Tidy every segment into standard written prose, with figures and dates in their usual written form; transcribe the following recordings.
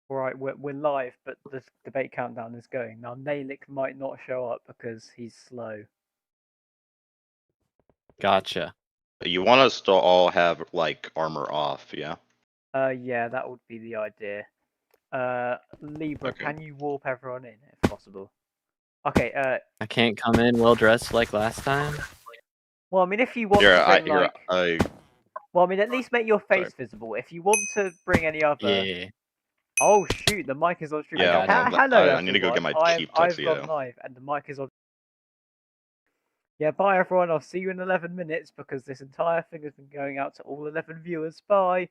Alright, we're live, but the debate countdown is going. Now, Nalik might not show up because he's slow. Gotcha. You want us to all have, like, armor off, yeah? Yeah, that would be the idea. Libra, Okay. can you warp everyone in, if possible? Okay, I can't come in well dressed like last time. well, I mean, if you want Here, to bring, like... Well, I mean, at least make your face visible. If you want to bring any other... Yeah. Oh, shoot, the mic is on stream. Yeah, got hold on. Hello, I need to go get everyone. my cheap I've gone tuxedo. live, and the mic is on... Yeah, bye, everyone. I'll see you in 11 minutes, because this entire thing has been going out to all 11 viewers. Bye!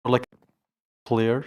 Like clear.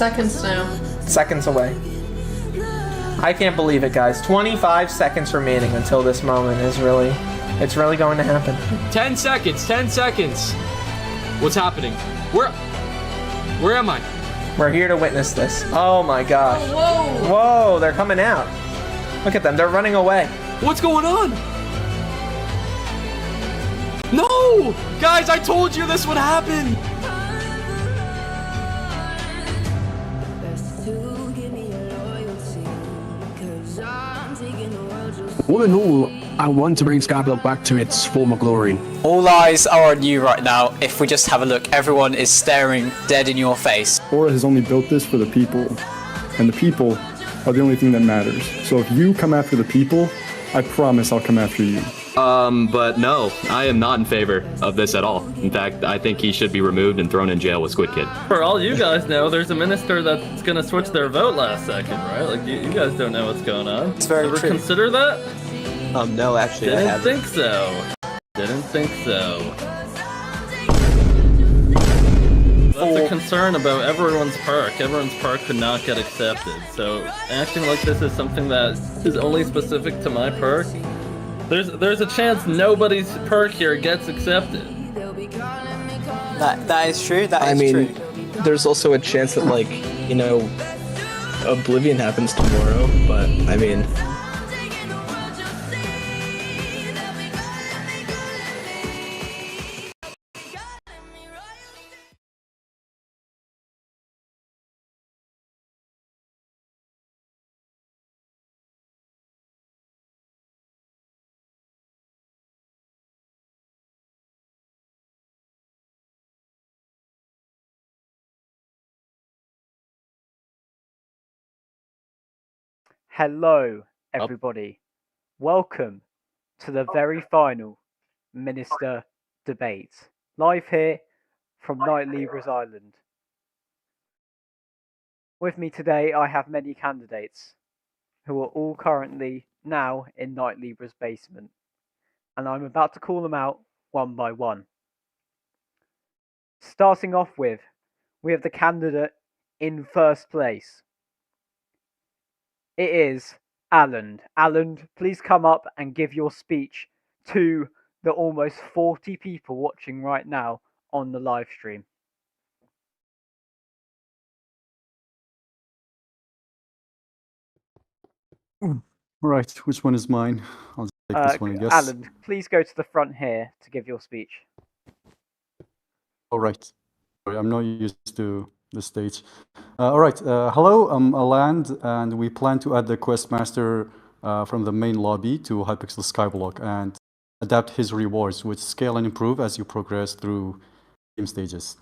seconds now. Seconds away. I can't believe it, guys. 25 seconds remaining until this moment is really... It's really going to happen. 10 seconds, 10 seconds. What's happening? Where am I? We're here to witness this. Oh my gosh. Oh, whoa! Whoa, they're coming out. Look at them, they're running away. What's going on? No! Guys, I told you this would happen! All in all, I want to bring Skyblock back to its former glory. All eyes are on you right now. If we just have a look, everyone is staring dead in your face. Aura has only built this for the people, and the people are the only thing that matters. So if you come after the people, I promise I'll come after you. But no, I am not in favor of this at all. In fact, I think he should be removed and thrown in jail with Squid Kid. For all you guys know, there's a minister that's gonna switch their vote last second, right? Like, you guys don't know what's going on. It's very Ever true. Consider that? No, actually, I Didn't haven't. think so. Didn't think so. That's a concern about everyone's perk. Everyone's perk could not get accepted. So acting like this is something that is only specific to my perk, there's a chance nobody's perk here gets accepted. That is true. That is true. There's also a chance that, like, you know, Oblivion happens tomorrow, but I mean... Hello, everybody. Welcome to the very final Minister debate, live here from Night Libra's Island. With me today, I have many candidates who are all currently now in Night Libra's basement, and I'm about to call them out one by one. Starting off with, we have the candidate in first place. It is Alan. Alan, please come up and give your speech to the almost 40 people watching right now on the live stream. Right, which one is mine? I'll just take this one, I guess. Alan, please go to the front here to give your speech. All right. Sorry, I'm not used to the stage. All right. Hello, I'm Aland, and we plan to add the Questmaster from the main lobby to hypixel Skyblock and adapt his rewards, which scale and improve as you progress through game stages.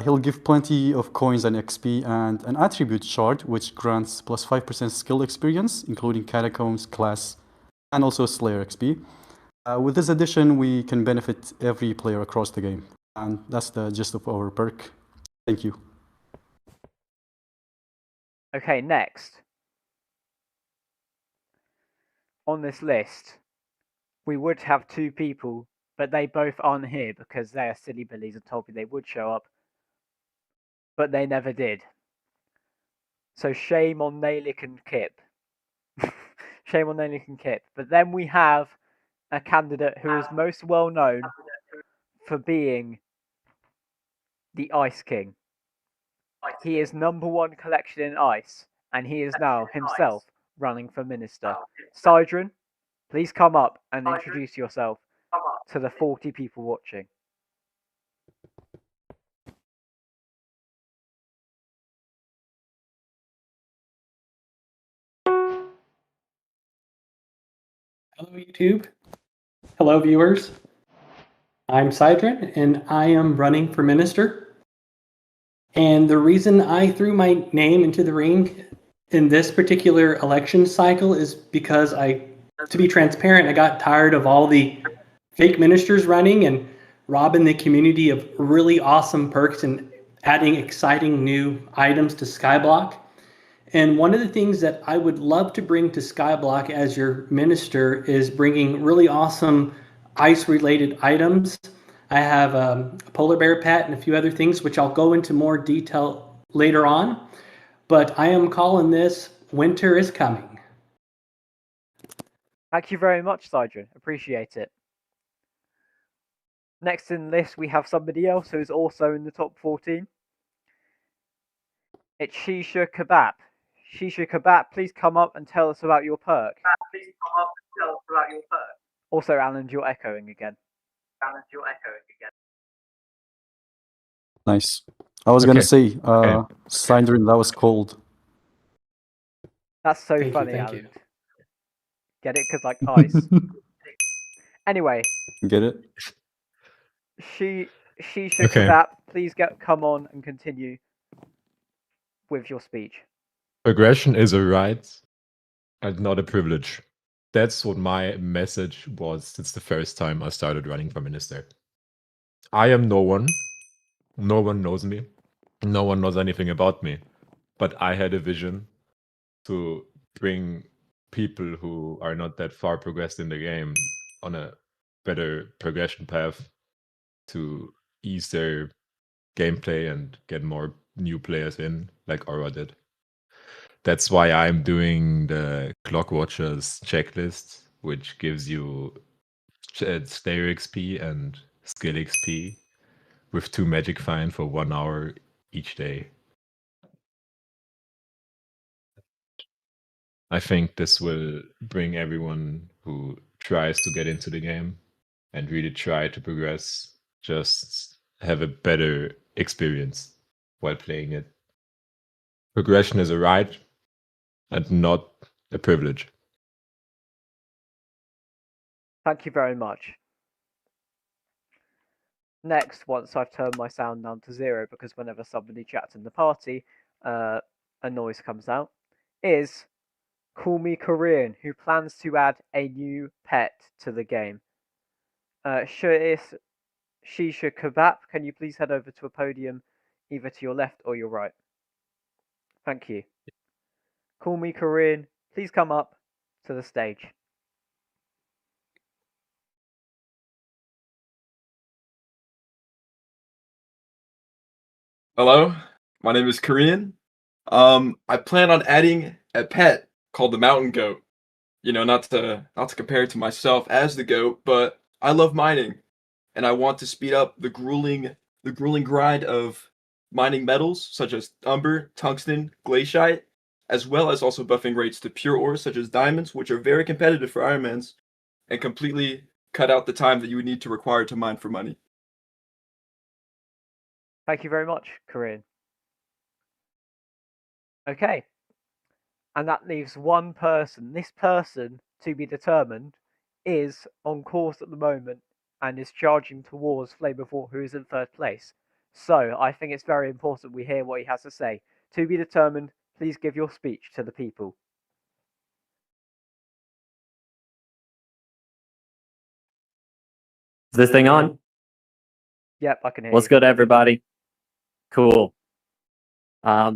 He'll give plenty of coins and XP and an attribute shard, which grants plus 5% skill experience, including Catacombs, Class, and also Slayer XP. With this addition, we can benefit every player across the game. And that's the gist of our perk. Thank you. Okay, next. On this list, we would have two people, but they both aren't here because they are silly billies and told me they would show up, but they never did. So shame on Nailik and Kip. Shame on Nailik and Kip. But then we have a candidate who is most well known for being the Ice King. He is #1 collection in Ice, and he is now himself running for Minister. Sidron, please come up and introduce yourself to the 40 people watching. Hello, YouTube. Hello, viewers. I'm Sidron, and I am running for Minister. And the reason I threw my name into the ring in this particular election cycle is because to be transparent, I got tired of all the fake ministers running and robbing the community of really awesome perks and adding exciting new items to Skyblock. And one of the things that I would love to bring to Skyblock as your minister is bringing really awesome ice-related items. I have a polar bear pet and a few other things, which I'll go into more detail later on. but I am calling this winter is coming. Thank you very much, Sidron. Appreciate it. Next in the list, we have somebody else who is also in the top 14. It's Shisha Kebab. Shisha Kebab, please come up and tell us about your perk. Also, Alan, you're echoing again. Nice. I was gonna say, Syndrin, that was cold. That's so Thank you, funny, thank Alan. you. Get it? Because, like, ice. Anyway, Get it? Shisha Kebab, please come on and continue with your speech. Aggression is a right and not a privilege. That's what my message was since the first time I started running for minister. I am no one. No one knows me. No one knows anything about me. But I had a vision to bring people who are not that far progressed in the game on a better progression path to ease their gameplay and get more new players in, like Aura did. That's why I'm doing the Clock Watchers checklist, which gives you Slayer XP and Skill XP with 2 Magic Find for 1 hour each day. I think this will bring everyone who tries to get into the game and really try to progress just have a better experience while playing it. Progression is a right and not a privilege. Thank you very much. Next, once I've turned my sound down to 0, because whenever somebody chats in the party, a noise comes out, is Call Me Korean, who plans to add a new pet to the game. Shisha Kebab, can you please head over to a podium either to your left or your right? Thank you. Call Me Korean, please come up to the stage. Hello, my name is Korean. I plan on adding a pet called the mountain goat. You know, not to compare it to myself as the goat, but I love mining, and I want to speed up the grueling grind of mining metals such as umber, tungsten, glaciite, as well as also buffing rates to pure ores such as diamonds, which are very competitive for Ironmans, and completely cut out the time that you would need to require to mine for money. Thank you very much, Korean. Okay. And that leaves one person. This person, to be determined, is on course at the moment and is charging towards Flame of War, who is in 3rd place. So I think it's very important we hear what he has to say. To be determined, please give your speech to the people. Is this thing on? Yep, I can hear What's you. good, everybody? Cool.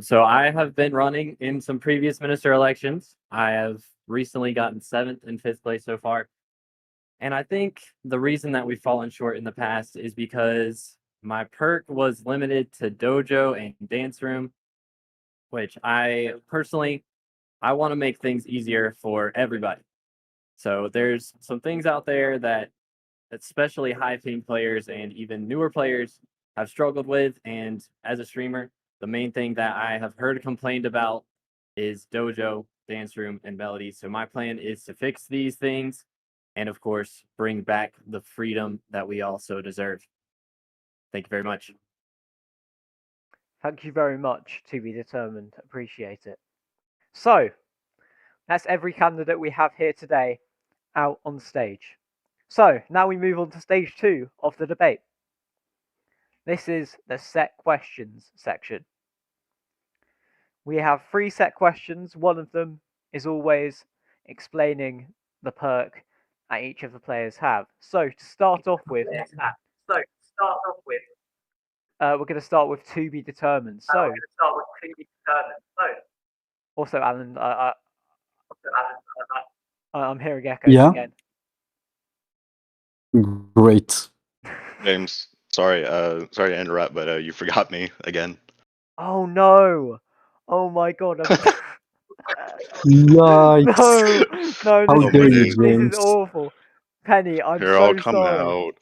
So I have been running in some previous minister elections. I have recently gotten 7th and 5th place so far. And I think the reason that we've fallen short in the past is because my perk was limited to dojo and dance room, which I personally, I want to make things easier for everybody. So there's some things out there that especially high ping players and even newer players have struggled with. And as a streamer, the main thing that I have heard complained about is dojo, dance room, and melody. So my plan is to fix these things and, of course, bring back the freedom that we all so deserve. Thank you very much. Thank you very much, to be determined. Appreciate it. So, that's every candidate we have here today out on stage. So, now we move on to stage 2 of the debate. This is the set questions section. We have 3 set questions. One of them is always explaining the perk that each of the players have. So, to start off with, we're going to start with to be determined. So, also, Alan, I'm hearing echoes again. Great. James, sorry to interrupt, but you forgot me again. Oh no! Oh my god. Yikes. No, How this dare you, is James? awful. Penny, I'm Here, so I'll come sorry. out.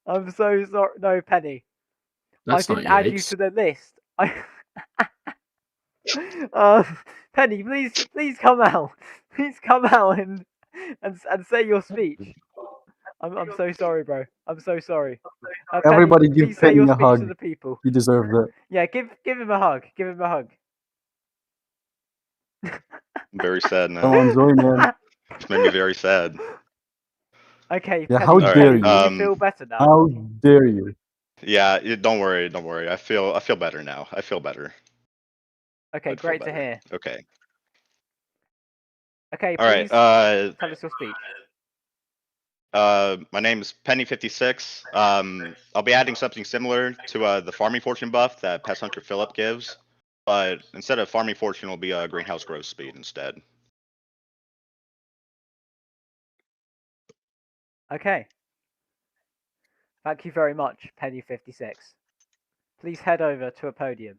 I'm so sorry. No, Penny. That's I not didn't add you yikes. to the list. Penny, please come out. Please come out and say your speech. I'm so sorry, bro. I'm so sorry. Penny, Everybody give please say your Penny a speech hug. to the people. He deserves it. Yeah, give him a hug. Give him a hug. I'm very sad now. Come on, join in. It's made me very sad. Okay, Yeah, Penny, how All dare right. you? do you feel better now? How dare you? Yeah. Don't worry. Don't worry. I feel better now. I feel better. Okay, I'd feel great to better. hear. Okay. Okay, All right. please tell us your speech. My name is Penny56. I'll be adding something similar to the farming fortune buff that Pest Hunter Philip gives, but instead of farming fortune, it'll be a greenhouse growth speed instead. Okay. Thank you very much, Penny56. Please head over to a podium.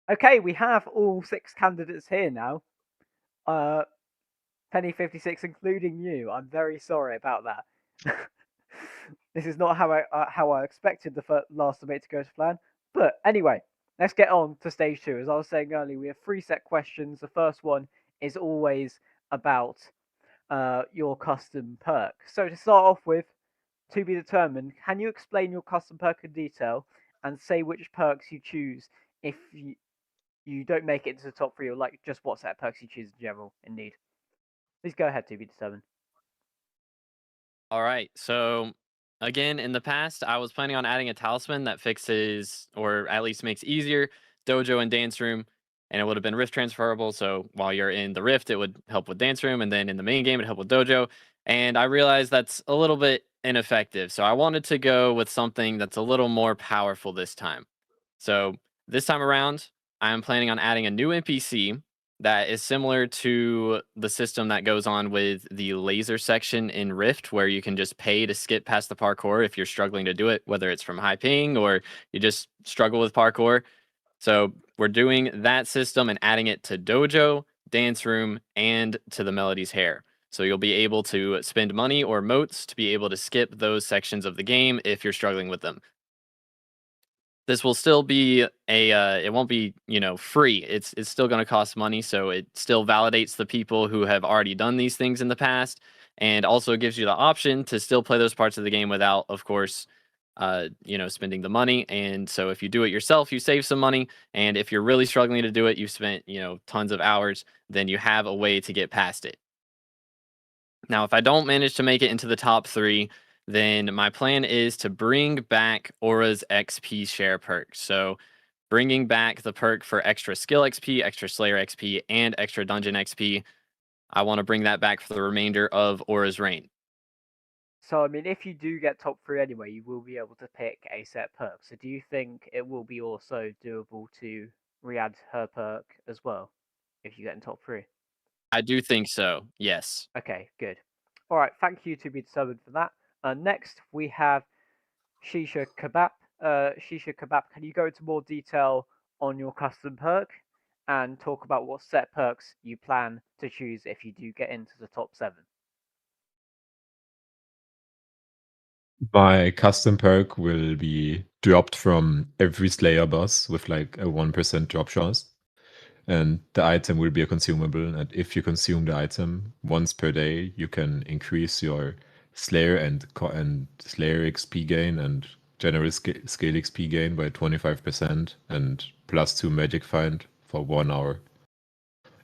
Okay, we have all 6 candidates here now. Penny56, including you. I'm very sorry about that. This is not how I expected the last debate to go to plan. But anyway, let's get on to stage 2. As I was saying earlier, we have 3 set questions. The first one is always about your custom perk. So to start off with, to be determined, can you explain your custom perk in detail and say which perks you choose if you don't make it into the top 3, or like just what set of perks you choose in general, indeed. Please go ahead, to be determined. All right. So again, in the past, I was planning on adding a talisman that fixes, or at least makes easier, dojo and dance room, and it would have been rift transferable. So while you're in the rift, it would help with dance room, and then in the main game, it'd help with dojo. And I realized that's a little bit ineffective. So I wanted to go with something that's a little more powerful this time. So this time around, I am planning on adding a new NPC that is similar to the system that goes on with the laser section in Rift, where you can just pay to skip past the parkour if you're struggling to do it, whether it's from high ping or you just struggle with parkour. So we're doing that system and adding it to dojo, dance room, and to the Melody's hair. So you'll be able to spend money or motes to be able to skip those sections of the game if you're struggling with them. This will still be it won't be, free. It's still going to cost money, so it still validates the people who have already done these things in the past, and also gives you the option to still play those parts of the game without, of course, spending the money. And so if you do it yourself, you save some money, and if you're really struggling to do it, you've spent, tons of hours, then you have a way to get past it. Now, if I don't manage to make it into the top 3, then my plan is to bring back Aura's XP share perk. So bringing back the perk for extra skill XP, extra Slayer XP, and extra dungeon XP. I want to bring that back for the remainder of Aura's reign. So, I mean, if you do get top 3 anyway, you will be able to pick a set perk. So do you think it will be also doable to re-add her perk as well, if you get in top 3? I do think so, yes. Okay, good. All right, thank you, to be determined, for that. Next, we have Shisha Kebab. Shisha Kebab, can you go into more detail on your custom perk and talk about what set perks you plan to choose if you do get into the top 7? My custom perk will be dropped from every Slayer boss with like a 1% drop chance. And the item will be a consumable. And if you consume the item once per day, you can increase your Slayer and Slayer XP gain and general scale XP gain by 25% and +2 magic find for 1 hour.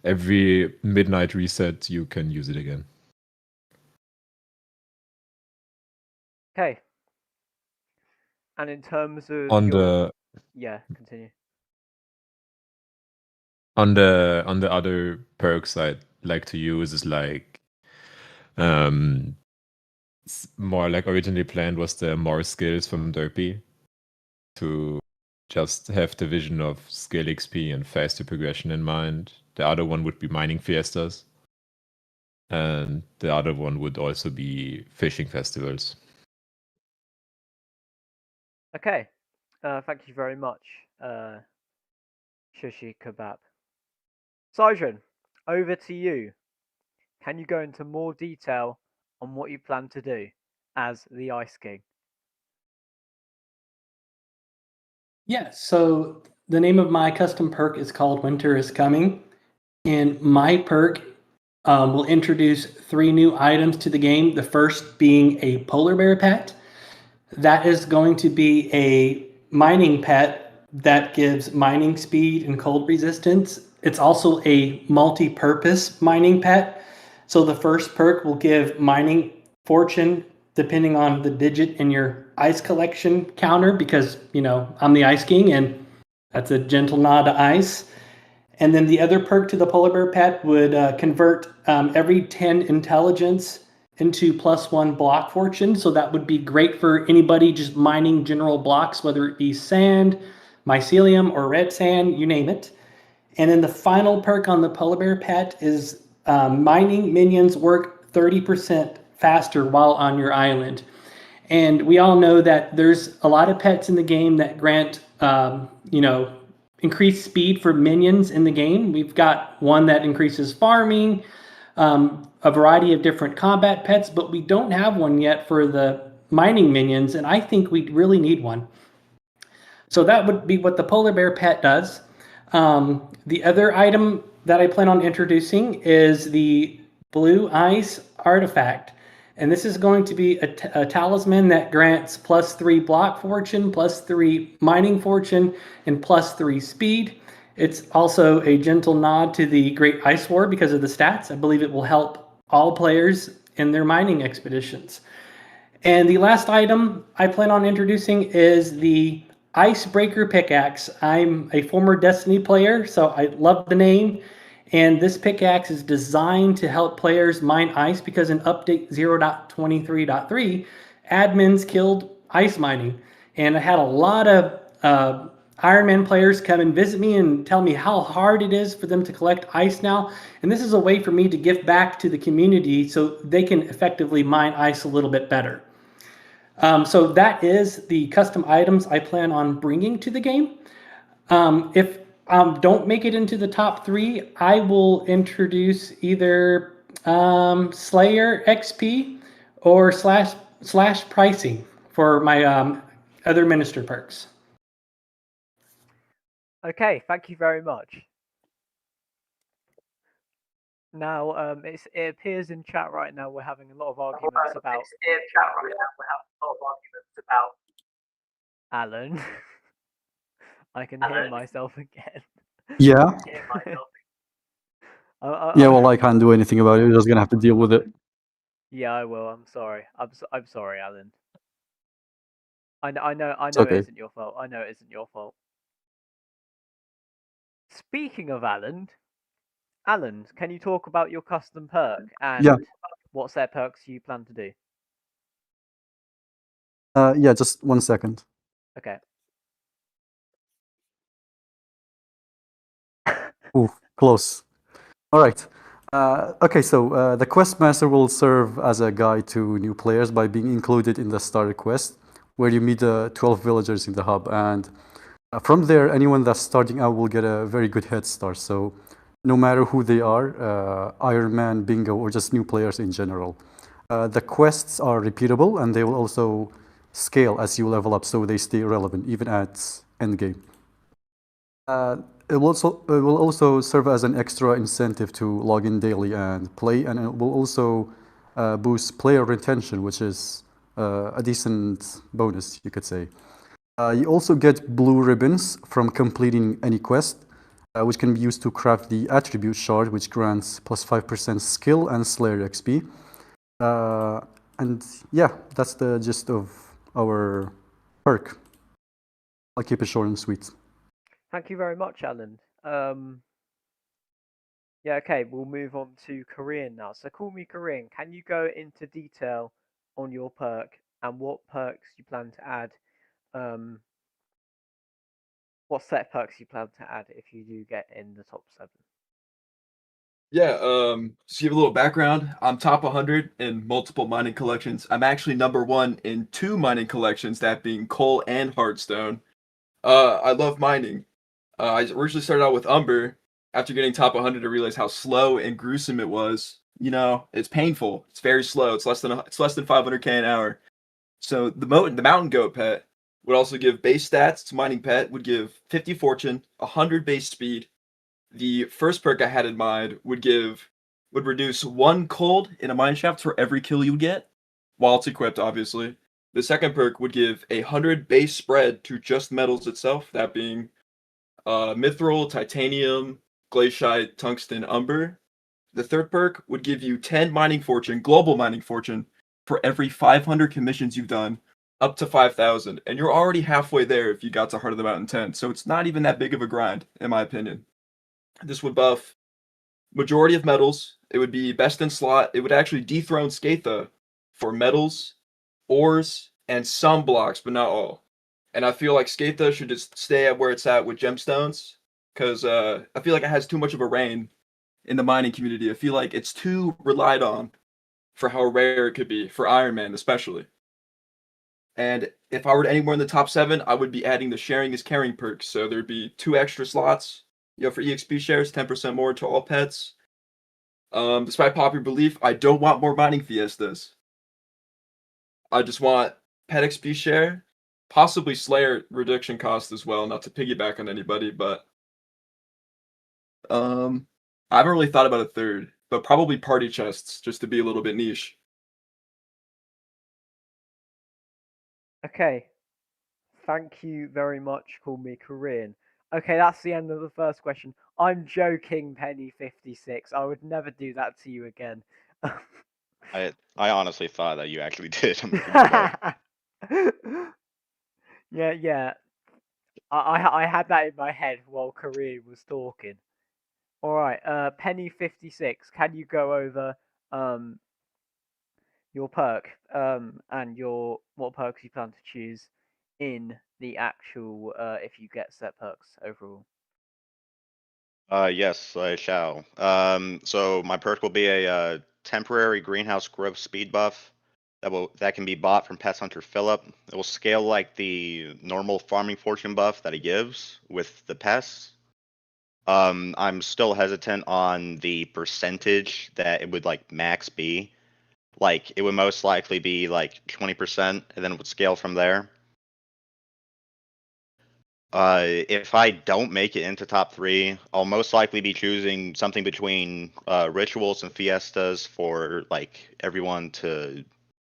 Every midnight reset, you can use it again. Okay. And in terms of yeah, continue. On the other perks I'd like to use is like more like originally planned was the more skills from Derpy to just have the vision of skill XP and faster progression in mind. The other one would be mining fiestas. And the other one would also be fishing festivals. Okay. Thank you very much, Shishi kebab. Sidron, over to you. Can you go into more detail on what you plan to do as the Ice King? Yeah, so the name of my custom perk is called Winter is Coming. And my perk will introduce 3 new items to the game. The first being a polar bear pet. That is going to be a mining pet that gives mining speed and cold resistance. It's also a multi-purpose mining pet. So the first perk will give mining fortune depending on the digit in your ice collection counter because, I'm the Ice King and that's a gentle nod to ice. And then the other perk to the polar bear pet would convert every 10 intelligence into +1 block fortune. So that would be great for anybody just mining general blocks, whether it be sand, mycelium, or red sand, you name it. And then the final perk on the polar bear pet is mining minions work 30% faster while on your island. And we all know that there's a lot of pets in the game that grant, increased speed for minions in the game. We've got one that increases farming, a variety of different combat pets, but we don't have one yet for the mining minions, and I think we really need one. So that would be what the polar bear pet does. The other item that I plan on introducing is the blue ice artifact. And this is going to be a talisman that grants +3 block fortune, +3 mining fortune, and +3 speed. It's also a gentle nod to the Great Ice War because of the stats. I believe it will help all players in their mining expeditions. And the last item I plan on introducing is the Icebreaker Pickaxe. I'm a former Destiny player, so I love the name. And this pickaxe is designed to help players mine ice because in update 0.23.3, admins killed ice mining. And I had a lot of Iron Man players come and visit me and tell me how hard it is for them to collect ice now. And this is a way for me to give back to the community so they can effectively mine ice a little bit better. So that is the custom items I plan on bringing to the game. If don't make it into the top 3, I will introduce either Slayer XP or slash pricing for my other minister perks. Okay, thank you very much. Now, it appears in chat right now we're having a lot of arguments about Alan. I can hear myself again. Yeah. Yeah, well, I can't do anything about it. You're just gonna have to deal with it. Yeah, I will. I'm sorry. I'm sorry, Alan. I know okay. it isn't your fault. I know it isn't your fault. Speaking of Alan, can you talk about your custom perk and what set perks you plan to do? Yeah, just 1 second. Okay. Ooh, close. All right. Okay, so the quest master will serve as a guide to new players by being included in the starter quest, where you meet the 12 villagers in the hub, and from there, anyone that's starting out will get a very good head start. So no matter who they are, Iron Man, Bingo, or just new players in general. The quests are repeatable, and they will also scale as you level up, so they stay relevant even at endgame. It will also serve as an extra incentive to log in daily and play, and it will also boost player retention, which is a decent bonus, you could say. You also get blue ribbons from completing any quest, which can be used to craft the attribute shard, which grants +5% skill and Slayer XP. And yeah, that's the gist of our perk. I'll keep it short and sweet. Thank you very much, Alan. Yeah, okay, we'll move on to Korean now. So call me Korean. Can you go into detail on your perk and what perks you plan to add? What set perks you plan to add if you do get in the top 7? Yeah, just give a little background. I'm top 100 in multiple mining collections. I'm actually number 1 in 2 mining collections, that being coal and hardstone. I love mining. I originally started out with Umber. After getting top 100, I realized how slow and gruesome it was. You know, it's painful. It's very slow. It's less than 500k an hour. So the mountain goat pet would also give base stats. It's a mining pet. Would give 50 fortune, 100 base speed. The first perk I had in mind would reduce 1 cold in a mine shaft for every kill you get, while it's equipped, obviously. The second perk would give 100 base spread to just metals itself, that being mithril, titanium, glaciite, tungsten, umber. The third perk would give you 10 mining fortune, global mining fortune, for every 500 commissions you've done, up to 5,000. And you're already halfway there if you got to Heart of the Mountain 10. So it's not even that big of a grind, in my opinion. This would buff majority of metals. It would be best in slot. It would actually dethrone Skatha for metals, ores, and some blocks, but not all. And I feel like Skatha should just stay at where it's at with gemstones, because I feel like it has too much of a reign in the mining community. I feel like it's too relied on for how rare it could be, for Iron Man especially. And if I were anywhere in the top 7, I would be adding the sharing is caring perk. So there'd be 2 extra slots, for EXP shares, 10% more to all pets. Despite popular belief, I don't want more mining fiestas. I just want pet XP share, possibly Slayer reduction cost as well, not to piggyback on anybody, but I haven't really thought about a third, but probably party chests, just to be a little bit niche. Okay. Thank you very much. Call me Korean. Okay, that's the end of the first question. I'm joking, Penny56. I would never do that to you again. I honestly thought that you actually did. Yeah. I had that in my head while Korean was talking. All right, Penny56. Can you go over your perk and what perks you plan to choose in the actual if you get set perks overall? Yes, I shall. So my perk will be a temporary greenhouse growth speed buff that can be bought from Pest Hunter Philip. It will scale like the normal farming fortune buff that he gives with the pests. I'm still hesitant on the percentage that it would like max be. Like it would most likely be like 20%, and then it would scale from there. If I don't make it into top 3, I'll most likely be choosing something between rituals and fiestas for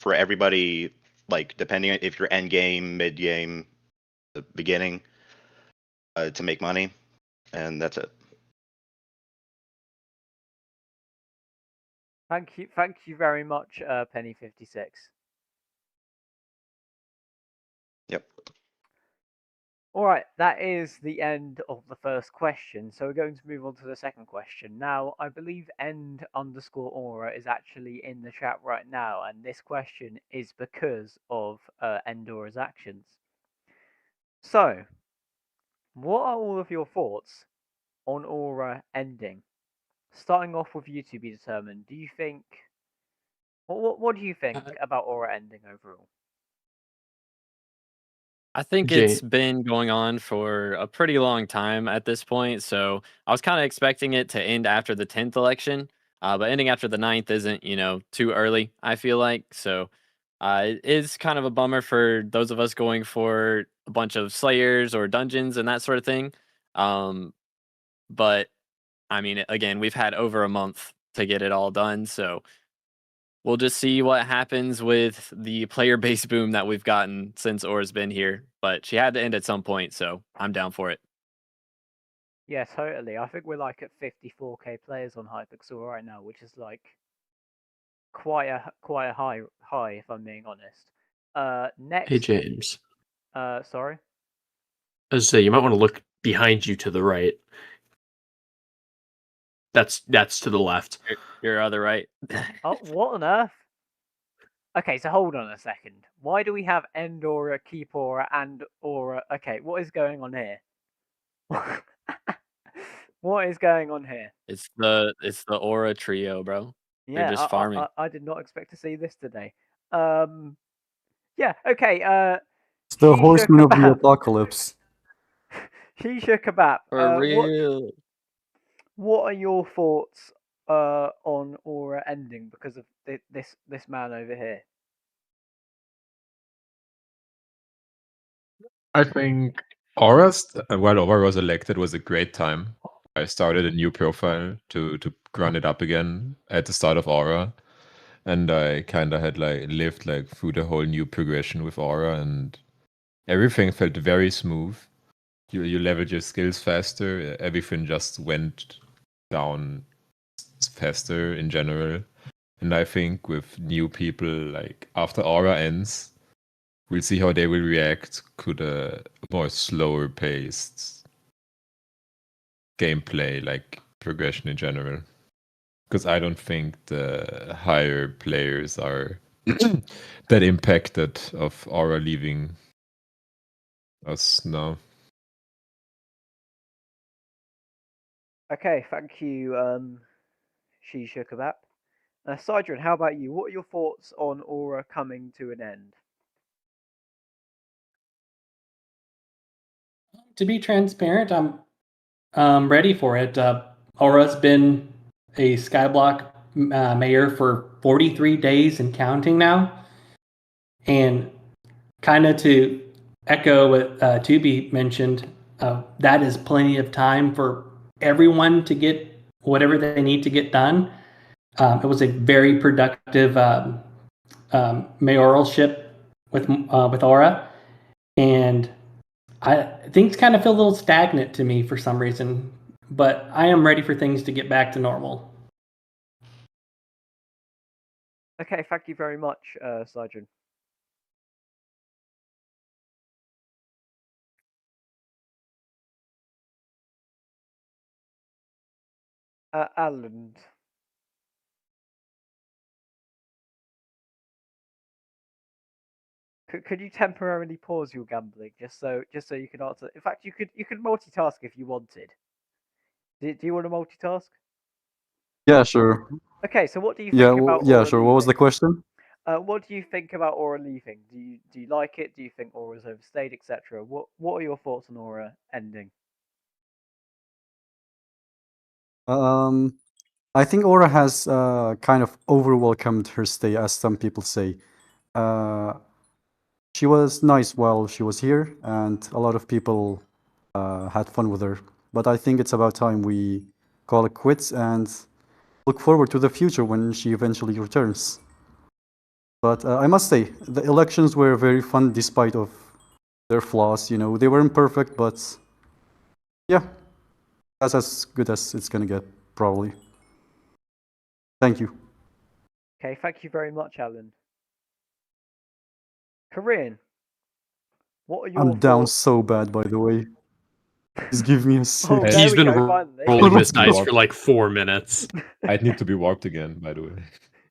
for everybody, like depending on if you're end game, mid game, the beginning, to make money, and that's it. Thank you very much, Penny56. Yep. All right, that is the end of the first question. So we're going to move on to the second question. Now, I believe end_aura is actually in the chat right now, and this question is because of Endora's actions. So, what are all of your thoughts on Aura ending? Starting off with you to be determined. Do you think? What do you think about Aura ending overall? I think it's been going on for a pretty long time at this point, so I was kind of expecting it to end after the 10th election, but ending after the 9th isn't, too early, I feel like. So it is kind of a bummer for those of us going for a bunch of slayers or dungeons and that sort of thing. But I mean, again, we've had over a month to get it all done, so we'll just see what happens with the player base boom that we've gotten since Aura's been here. But she had to end at some point, so I'm down for it. Yeah, totally. I think we're like at 54k players on hypixel right now, which is like quite a high if I'm being honest. Next. Hey James. Sorry. As I say, you might want to look behind you to the right. That's to the left. Your other right. Oh, what on earth? Okay, so hold on a second. Why do we have End Aura, Keep Aura, and Aura? Okay, what is going on here? What is going on here? It's the Aura trio, bro. Yeah, they're just farming. I did not expect to see this today. Yeah, okay. It's the Horsemen of the Apocalypse. Shisha Kebab. For real. What are your thoughts on Aura ending because of this man over here? I think Aura was elected was a great time. I started a new profile to run it up again at the start of Aura, and I kind of had lived through the whole new progression with Aura, and everything felt very smooth. You leveled your skills faster. Everything just went down faster in general. And I think with new people, after Aura ends, we'll see how they will react to the more slower paced gameplay, progression in general. Because I don't think the higher players are that impacted of Aura leaving us now. Okay, thank you, Shisha Kebab. Sidron, how about you? What are your thoughts on Aura coming to an end? To be transparent, I'm ready for it. Aura's been a Skyblock mayor for 43 days and counting now. And kind of to echo what Tubi mentioned, that is plenty of time for everyone to get whatever they need to get done. It was a very productive mayoralship with Aura, and things kind of feel a little stagnant to me for some reason. But I am ready for things to get back to normal. Okay, thank you very much, Sidron. Alan. Could you temporarily pause your gambling just so you can answer? In fact, you could multitask if you wanted. Do you want to multitask? Yeah, sure. Okay, so what do you think about? Yeah, Aura sure. What was the leaving? question? What do you think about Aura leaving? Do you like it? Do you think Aura's overstayed, etc.? What are your thoughts on Aura ending? I think Aura has kind of overwelcomed her stay, as some people say. She was nice while she was here, and a lot of people had fun with her. But I think it's about time we call it quits and look forward to the future when she eventually returns. But I must say, the elections were very fun despite of their flaws. They weren't perfect, but yeah, that's as good as it's gonna get, probably. Thank you. Okay, thank you very much, Alan. Korean, what are your I'm down thoughts? so bad, by the way. Please give me a sec. there He's we been go, finally. rolling this dice for like 4 minutes. I'd need to be warped again, by the way.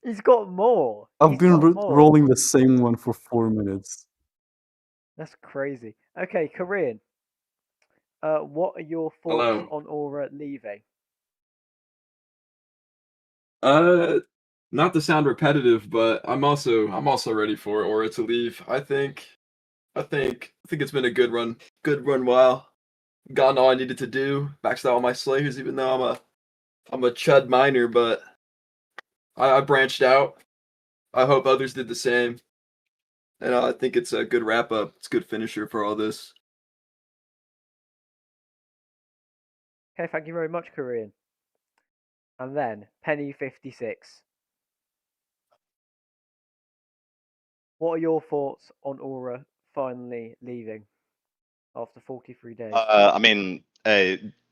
He's got more. I've He's been got more. rolling the same one for 4 minutes. That's crazy. Okay, Korean. What are your thoughts Hello. on Aura leaving? Not to sound repetitive, but I'm also ready for Aura to leave. I think it's been a good run while. Gotten all I needed to do, maxed out all my slayers, even though I'm a chud miner, but I branched out. I hope others did the same. And I think it's a good wrap up. It's a good finisher for all this. Okay, thank you very much, Korean. And then Penny56. What are your thoughts on Aura finally leaving after 43 days? I mean,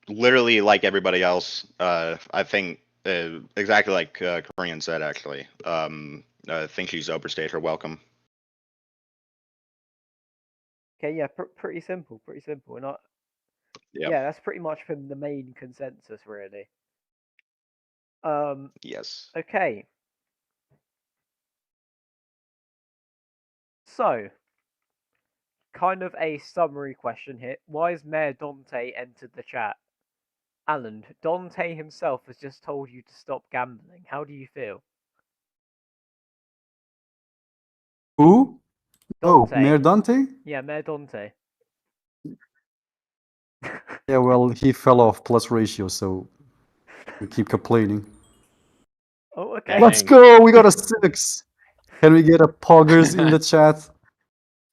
literally like everybody else. I think exactly like Korean said. Actually, I think she's overstayed her welcome. Okay, yeah, pretty simple, and yeah, that's pretty much from the main consensus, really. Yes. Okay. So, kind of a summary question here. Why has Mayor Dante entered the chat? Alan, Dante himself has just told you to stop gambling. How do you feel? Who? Dante. Oh, Mayor Dante? Yeah, Mayor Dante. Yeah, well, he fell off plus ratio, so we keep complaining. Oh, okay. Let's go! We got a 6! Can we get a poggers in the chat?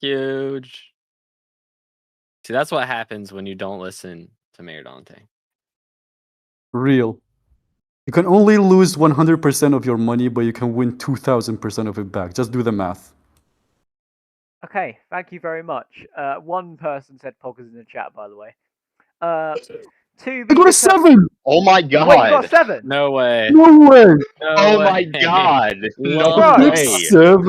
Huge. See, that's what happens when you don't listen to Mayor Dante. Real. You can only lose 100% of your money, but you can win 2,000% of it back. Just do the math. Okay, thank you very much. One person said poggers in the chat, by the way. Two. I got a 7! Oh my god! Wait, you got a 7? No way. No way! Oh my god! No Bro. way! 7!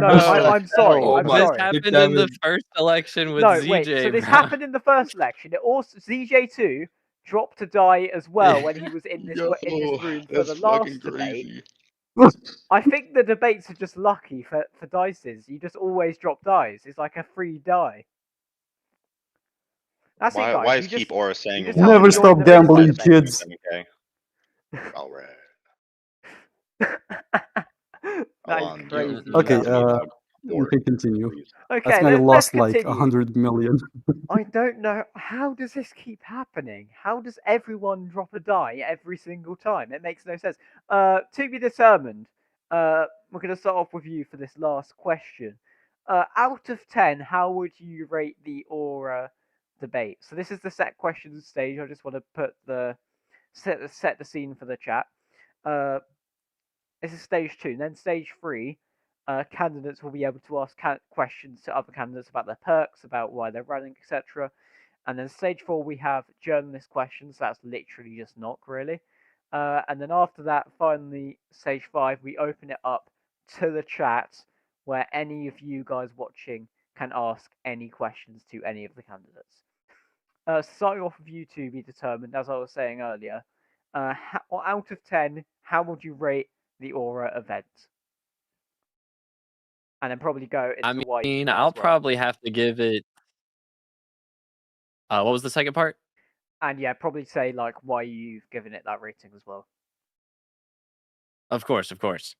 No, I'm sorry. Oh I'm my- This sorry. happened Good in the damage. first election with No, ZJ. wait. So this bro. happened in the first election. It also ZJ2 dropped to die as well when he was in this Yo, room for that's the last fucking debate. crazy. I think the debates are just lucky for dices. You just always drop dice. It's like a free die. That's it, guys. Why You is just, Keep Aura saying just have to Never join stop the gambling, Discord. kids. Alright. That is crazy. Okay, That's we can continue. Okay, That's gonna let's lost like continue. 100 million. I don't know. How does this keep happening? How does everyone drop a die every single time? It makes no sense. To be determined. We're going to start off with you for this last question. Out of 10, how would you rate the Aura debate? So this is the set questions stage. I just want to put set the scene for the chat. This is stage 2. Then stage 3. Candidates will be able to ask questions to other candidates about their perks, about why they're running, etc. And then stage 4, we have journalist questions. That's literally just knock, really. And then after that, finally, stage 5, we open it up to the chat where any of you guys watching can ask any questions to any of the candidates. Starting off with you to be determined, as I was saying earlier, out of 10, how would you rate the Aura event? And then probably go into why. I mean, I'll probably have to give it. What was the second part? And yeah, probably say like why you've given it that rating as well. Of course, of course.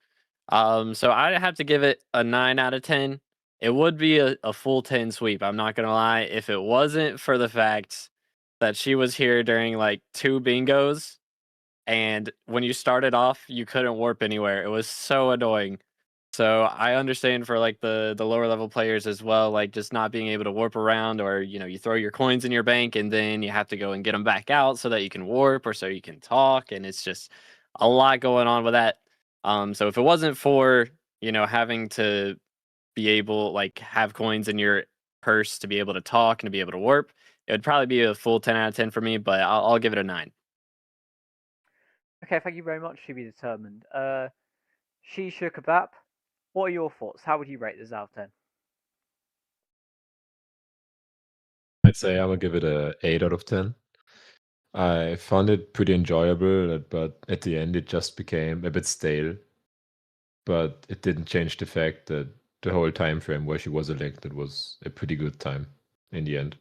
So I'd have to give it a 9 out of 10. It would be a full 10 sweep. I'm not gonna lie. If it wasn't for the fact that she was here during like 2 bingos, and when you started off, you couldn't warp anywhere. It was so annoying. So I understand for like the lower level players as well, like just not being able to warp around, or you throw your coins in your bank and then you have to go and get them back out so that you can warp or so you can talk, and it's just a lot going on with that. So if it wasn't for having to be able like have coins in your purse to be able to talk and to be able to warp, it would probably be a full 10 out of 10 for me. But I'll give it a 9. Okay, thank you very much. To be determined. Shisha Kebab, what are your thoughts? How would you rate this out of 10? I'd say I'm gonna give it a 8 out of 10. I found it pretty enjoyable, but at the end it just became a bit stale. But it didn't change the fact that the whole time frame where she was elected was a pretty good time in the end.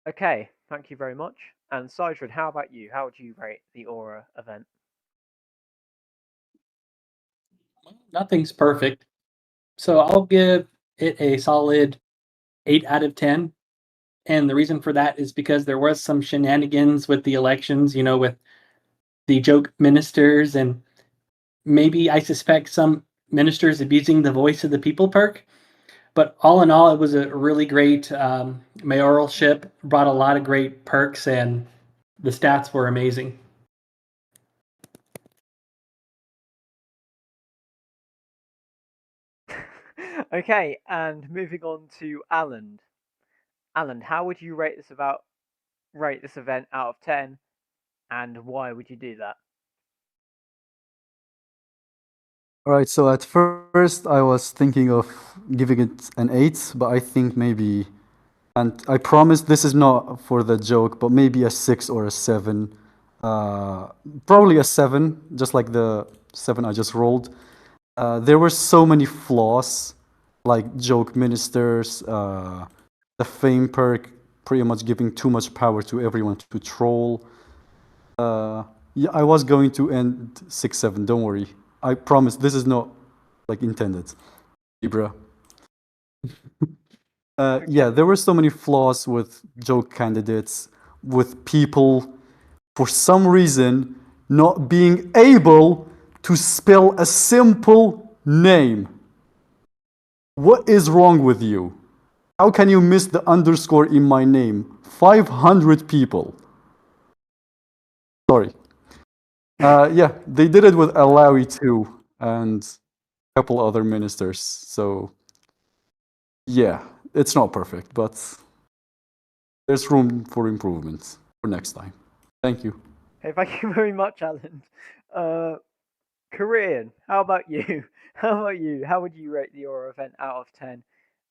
Okay, thank you very much. And Sidron, how about you? How would you rate the Aura event? Nothing's perfect. So I'll give it a solid 8 out of 10. And the reason for that is because there was some shenanigans with the elections, with the joke ministers, and maybe I suspect some ministers abusing the voice of the people perk. But all in all, it was a really great mayoralship, brought a lot of great perks, and the stats were amazing. Okay, and moving on to Alan. Alan, how would you rate this event out of 10, and why would you do that? Alright, so at first I was thinking of giving it an 8, but I think maybe, and I promise this is not for the joke, but maybe a 6 or a 7. Probably a 7, just like the 7 I just rolled. There were so many flaws, like joke ministers, the fame perk pretty much giving too much power to everyone to troll. Yeah, I was going to end 6-7, don't worry. I promise this is not like intended. Libra. Yeah, there were so many flaws with joke candidates, with people, for some reason, not being able to spell a simple name. What is wrong with you? How can you miss the underscore in my name? 500 people. Sorry. Yeah, they did it with Alawi too, and a couple other ministers. So, yeah, it's not perfect, but there's room for improvement for next time. Thank you. Hey, thank you very much, Alan. Korean, how about you? How about you? How would you rate the Aura event out of 10?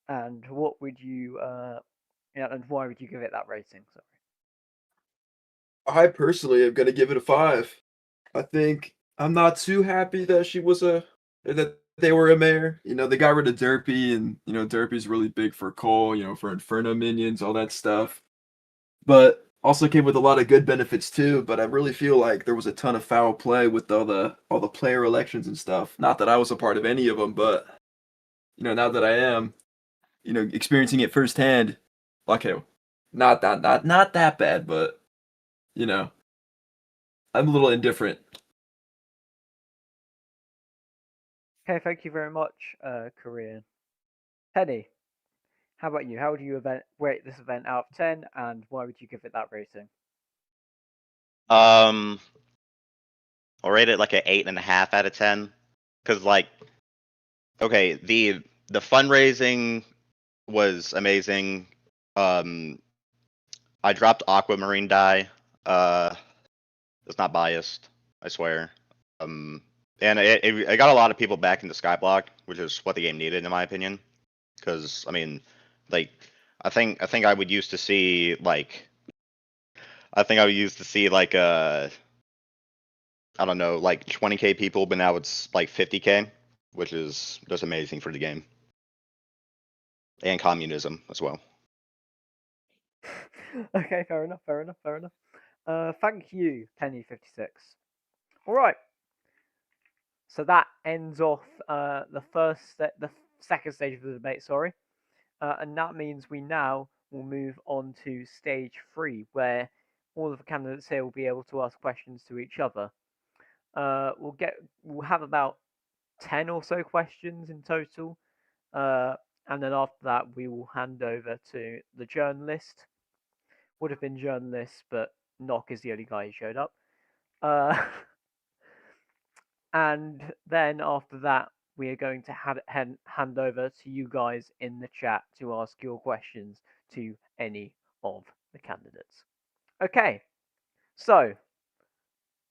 And what would you, and why would you give it that rating? Sorry. I personally am gonna give it a 5. I think I'm not too happy that that they were a mayor. You know, they got rid of Derpy, and you know, Derpy's really big for Cole, you know, for Inferno minions, all that stuff. But also came with a lot of good benefits too. But I really feel like there was a ton of foul play with all the player elections and stuff. Not that I was a part of any of them, but you know, now that I am, you know, experiencing it firsthand, okay, not that bad, but you know, I'm a little indifferent. Okay, thank you very much, Korean. Penny, how about you? How would you rate this event out of 10, and why would you give it that rating? I'll rate it like an 8.5 out of 10. Cause like, okay, the fundraising was amazing. I dropped Aquamarine dye. It's not biased, I swear. And it got a lot of people back into Skyblock, which is what the game needed, in my opinion. Because I mean, like, I think I would used to see like, I don't know, like 20k people, but now it's like 50k, which is just amazing for the game. And communism as well. Okay, fair enough. Thank you, Penny56. All right. So that ends off the second stage of the debate. Sorry, and that means we now will move on to stage 3, where all of the candidates here will be able to ask questions to each other. We'll have about 10 or so questions in total, and then after that we will hand over to the journalist. Would have been journalist, but Nock is the only guy who showed up. And then after that, we are going to hand over to you guys in the chat to ask your questions to any of the candidates. Okay, so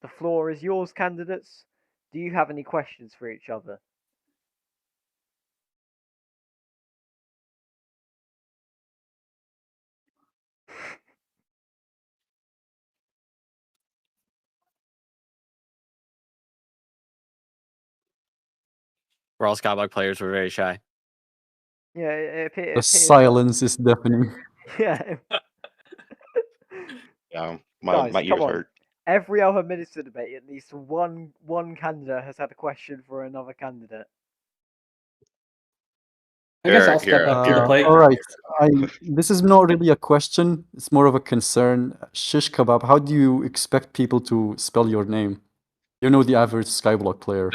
the floor is yours, candidates. Do you have any questions for each other? We're all Skyblock players. We're very shy. Yeah, the silence is deafening. Yeah. Yeah, Guys, my come ears on. hurt. Every other minister debate, at least one candidate has had a question for another candidate. I guess I'll step up to the plate. All right. This is not really a question. It's more of a concern. Shish Kebab, how do you expect people to spell your name? You know, the average Skyblock player.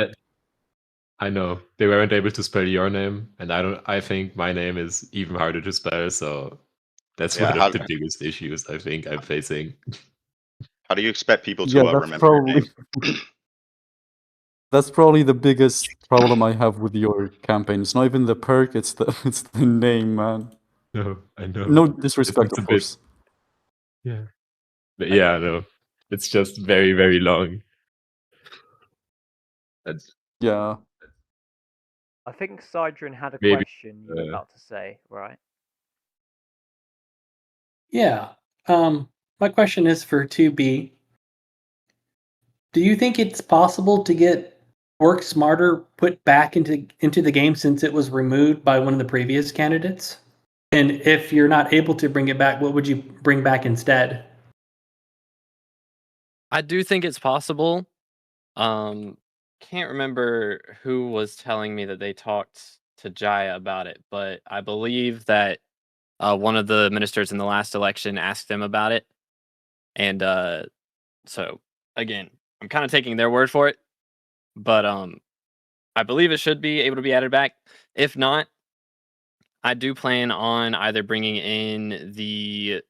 I know. They weren't able to spell your name, and I think my name is even harder to spell, so that's one of the biggest issues I think I'm facing. How do you expect people to Yeah, that's remember your name? That's probably the biggest problem I have with your campaign. It's not even the perk, it's the name, man. No, I know. No disrespect, It's of course. Yeah. But yeah, no. It's just very, very long. Yeah. I think Sidron had a Maybe, question you were about to say, right? Yeah. My question is for 2B. Do you think it's possible to get Work Smarter put back into the game since it was removed by one of the previous candidates? And if you're not able to bring it back, what would you bring back instead? I do think it's possible. Can't remember who was telling me that they talked to Jaya about it, but I believe that One of the ministers in the last election asked him about it, and so again, I'm kind of taking their word for it, but I believe it should be able to be added back. If not, I do plan on either bringing in the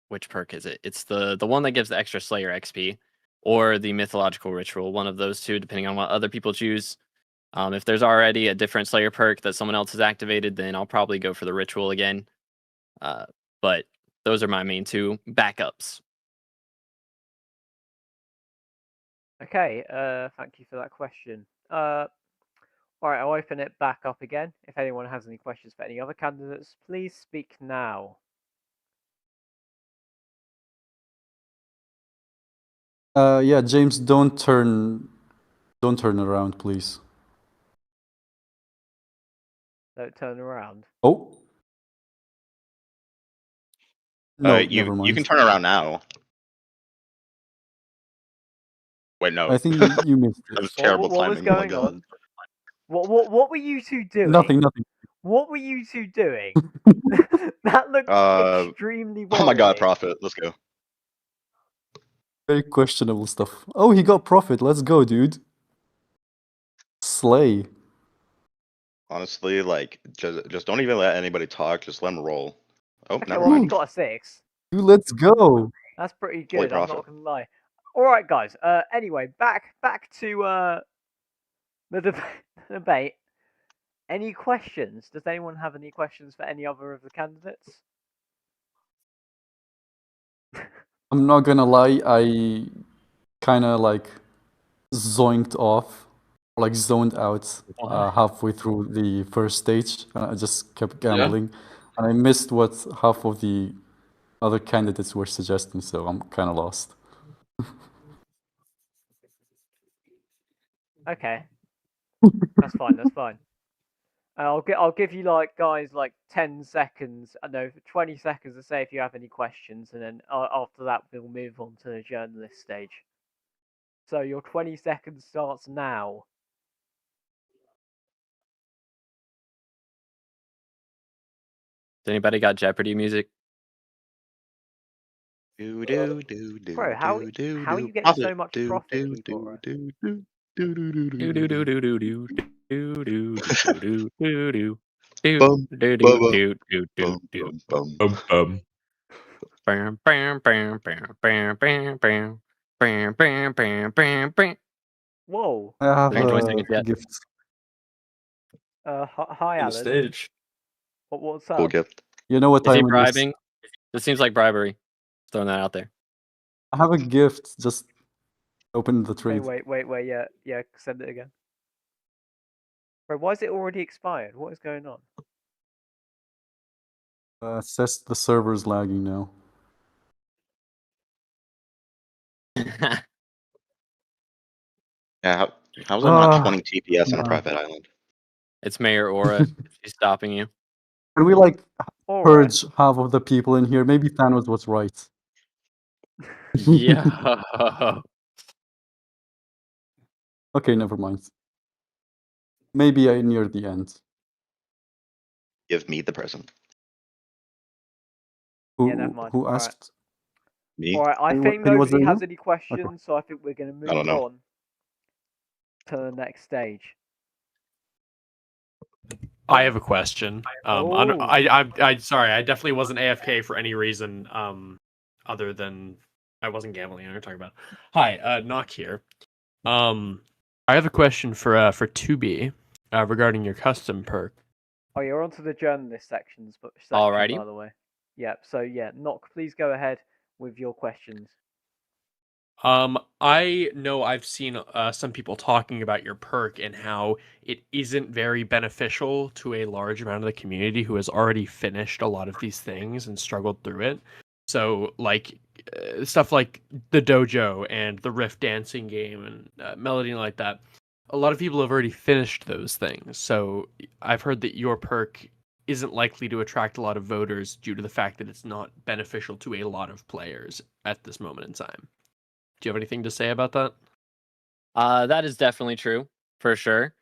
which perk is it? It's the one that gives the extra Slayer XP, or the mythological ritual. One of those two, depending on what other people choose. If there's already a different Slayer perk that someone else has activated, then I'll probably go for the ritual again. But those are my main two backups. Okay, thank you for that question. All right, I'll open it back up again. If anyone has any questions for any other candidates, please speak now. Yeah, James, don't turn around, please. Don't turn around. Oh. No, you never mind. You can turn around now. Wait, no. I think you missed it. That was terrible what was timing. Oh my going god. on? What were you two doing? Nothing. What were you two doing? That looked extremely worrying. Oh my god, Prophet. Let's go. Very questionable stuff. Oh, he got Prophet. Let's go, dude. Slay. Honestly, like, just don't even let anybody talk. Just let them roll. Oh, Okay, never well, mind. he got a 6. Dude, let's go. That's pretty Holy good. I'm Prophet. not gonna lie. All right, guys. Anyway, back to the debate. Any questions? Does anyone have any questions for any other of the candidates? I'm not gonna lie, I kind of like zoinked off, like zoned out halfway through the first stage. I just kept gambling, and I missed what half of the other candidates were suggesting, so I'm kind of lost. Okay, that's fine. That's fine. I'll give you guys 10 seconds. I know 20 seconds to say if you have any questions, and then after that we'll move on to the journalist stage. So your 20 seconds starts now. Has anybody got Jeopardy music? Bro, how are you getting so much profit with Bora? Whoa. I have a gift. Hi, Alan. Stage. What's up? Cool gift. You know what Is time he it is? bribing? This seems like bribery. Throwing that out there. I have a gift. Just open the trade. Wait. Yeah. Send it again. Bro, why is it already expired? What is going on? It says the server's lagging now. Yeah, how's it not 20 TPS on a private island? It's Mayor Aura. She's stopping you. Can we All purge half of the people in here? Maybe Thanos was right. Yeah. Okay, never mind. Maybe near the end. Give me the present. Yeah, never mind. Who asked? Me? All right, I think Any was nobody there has now? any questions, so I think we're going to I don't move know. on to the next stage. I have a question. Oh. I'm sorry. I definitely wasn't AFK for any reason other than I wasn't gambling. I'm talking about. Hi, Knock here. I have a question for 2B regarding your custom perk. Oh, you're onto the journalist section, Alrighty. by the way. Yeah. So yeah, Knock, please go ahead with your questions. I know I've seen some people talking about your perk and how it isn't very beneficial to a large amount of the community who has already finished a lot of these things and struggled through it. So, stuff like the dojo and the riff dancing game and melody like that. A lot of people have already finished those things. So, I've heard that your perk isn't likely to attract a lot of voters due to the fact that it's not beneficial to a lot of players at this moment in time. Do you have anything to say about that? That is definitely true, for sure.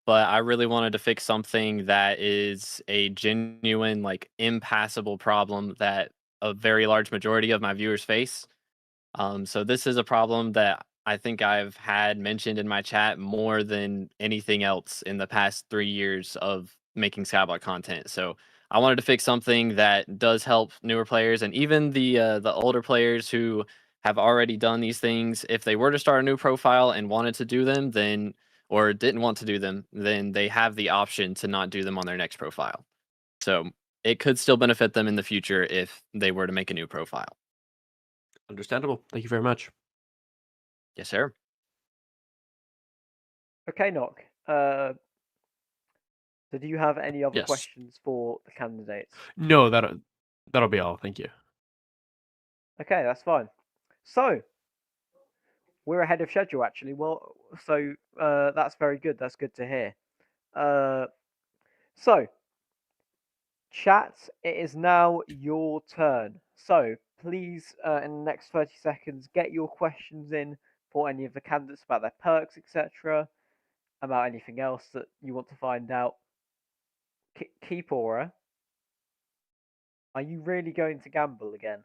but I really wanted to fix something that is a genuine, like, impassable problem that a very large majority of my viewers face. So this is a problem that I think I've had mentioned in my chat more than anything else in the past 3 years of making Skyblock content. So I wanted to fix something that does help newer players and even the older players who have already done these things. If they were to start a new profile and wanted to do them, then or didn't want to do them, then they have the option to not do them on their next profile. So it could still benefit them in the future if they were to make a new profile. Understandable. Thank you very much. Yes, sir. Okay, Nock. So do you have any other Yes. questions for the candidates? No, that'll be all. Thank you. Okay, that's fine. So we're ahead of schedule, actually. Well, so that's very good. That's good to hear. So, chat, it is now your turn. So please, in the next 30 seconds, get your questions in for any of the candidates about their perks, etc., about anything else that you want to find out. Keepora, are you really going to gamble again?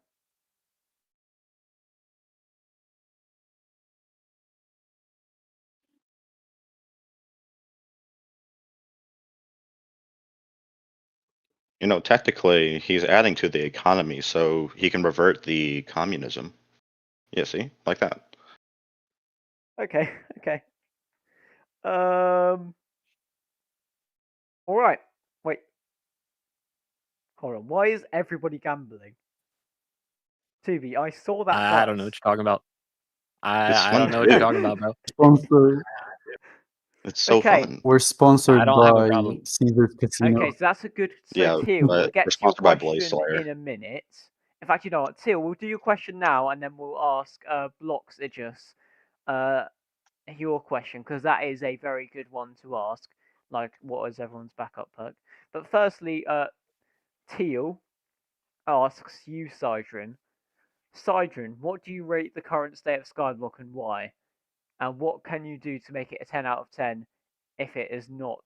You know, technically, he's adding to the economy, so he can revert the communism. Yeah, see? Like that. Okay, okay. All right. Wait. Hold on. Why is everybody gambling? Tubi, I saw that. I don't know what you're talking about. It's I fun don't know to what you're do. talking about, bro. Sponsor. It's so Okay. fun. We're sponsored I don't have a by problem. Caesar's Casino. Okay, so that's a good. So Yeah, Teal, we'll but get we're to your sponsored by Blaze question Slayer. in a minute. In fact, you know what, Teal, we'll do your question now, and then we'll ask Bloxigis your question, because that is a very good one to ask. Like, what is everyone's backup perk? But firstly, Teal asks you, Sidrin. Sidrin, what do you rate the current state of Skyblock and why? And what can you do to make it a 10 out of 10 if it's not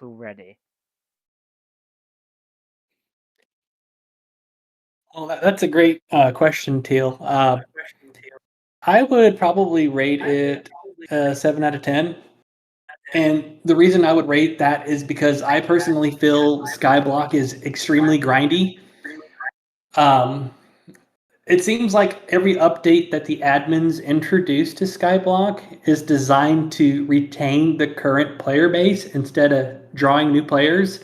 already? Well, that's a great question, Teal. I would probably rate it 7 out of 10. And the reason I would rate that is because I personally feel Skyblock is extremely grindy. It seems like every update that the admins introduce to Skyblock is designed to retain the current player base instead of drawing new players.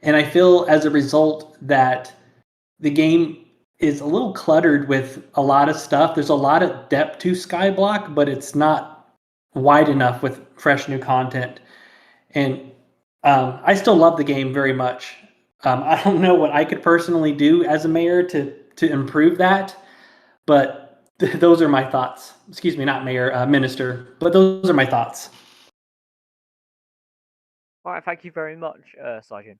And I feel as a result that the game is a little cluttered with a lot of stuff. There's a lot of depth to Skyblock, but it's not wide enough with fresh new content. And I still love the game very much. I don't know what I could personally do as a mayor to improve that, but those are my thoughts. Excuse me, not mayor, minister, but those are my thoughts. All right, thank you very much, Sergeant.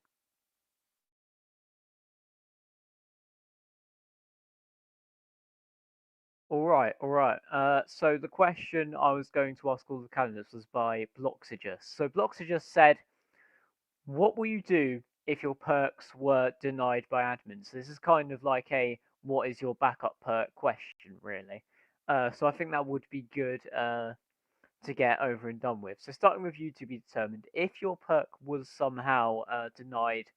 All right. So the question I was going to ask all the candidates was by Bloxigis. So Bloxigis said, what will you do if your perks were denied by admins? This is kind of like a what is your backup perk question, really. So I think that would be good to get over and done with. So starting with you to be determined, if your perk was somehow denied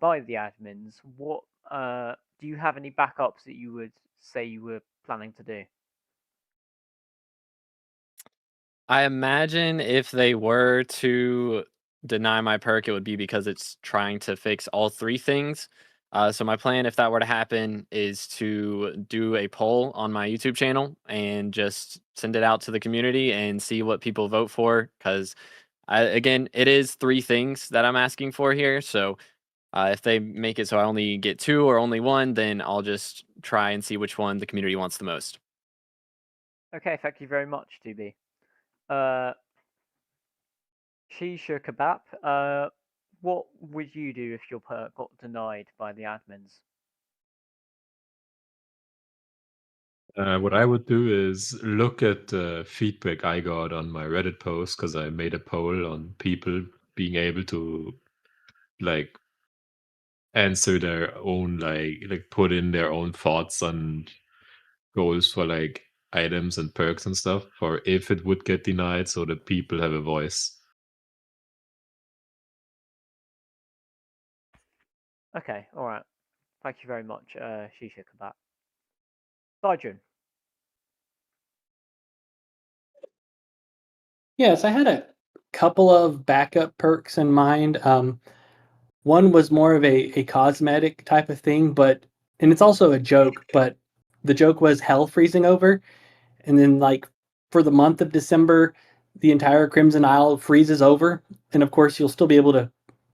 by the admins, what do you have any backups that you would say you were planning to do? I imagine if they were to deny my perk, it would be because it's trying to fix all three things. So my plan, if that were to happen, is to do a poll on my YouTube channel and just send it out to the community and see what people vote for. Because again, it is three things that I'm asking for here. So if they make it so I only get two or only one, then I'll just try and see which one the community wants the most. Okay, thank you very much, 2B. Shisha Kebab, what would you do if your perk got denied by the admins? What I would do is look at the feedback I got on my Reddit post, because I made a poll on people being able to like answer their own like put in their own thoughts and goals for like items and perks and stuff, or if it would get denied, so that people have a voice. Okay, all right. Thank you very much, Shisha, for that. Sergeant. Yes, I had a couple of backup perks in mind. One was more of a cosmetic type of thing, and it's also a joke, but the joke was hell freezing over. And then like for the month of December, the entire Crimson Isle freezes over. And of course you'll still be able to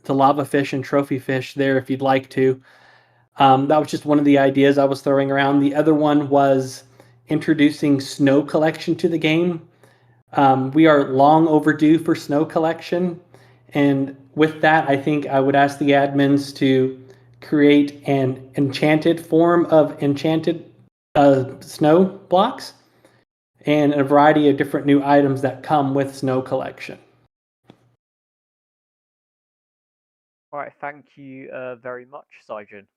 lava fish and trophy fish there if you'd like to. That was just one of the ideas I was throwing around. The other one was introducing snow collection to the game. We are long overdue for snow collection. And with that, I think I would ask the admins to create an enchanted form of enchanted snow blocks and a variety of different new items that come with snow collection. All right, thank you very much, Sergeant.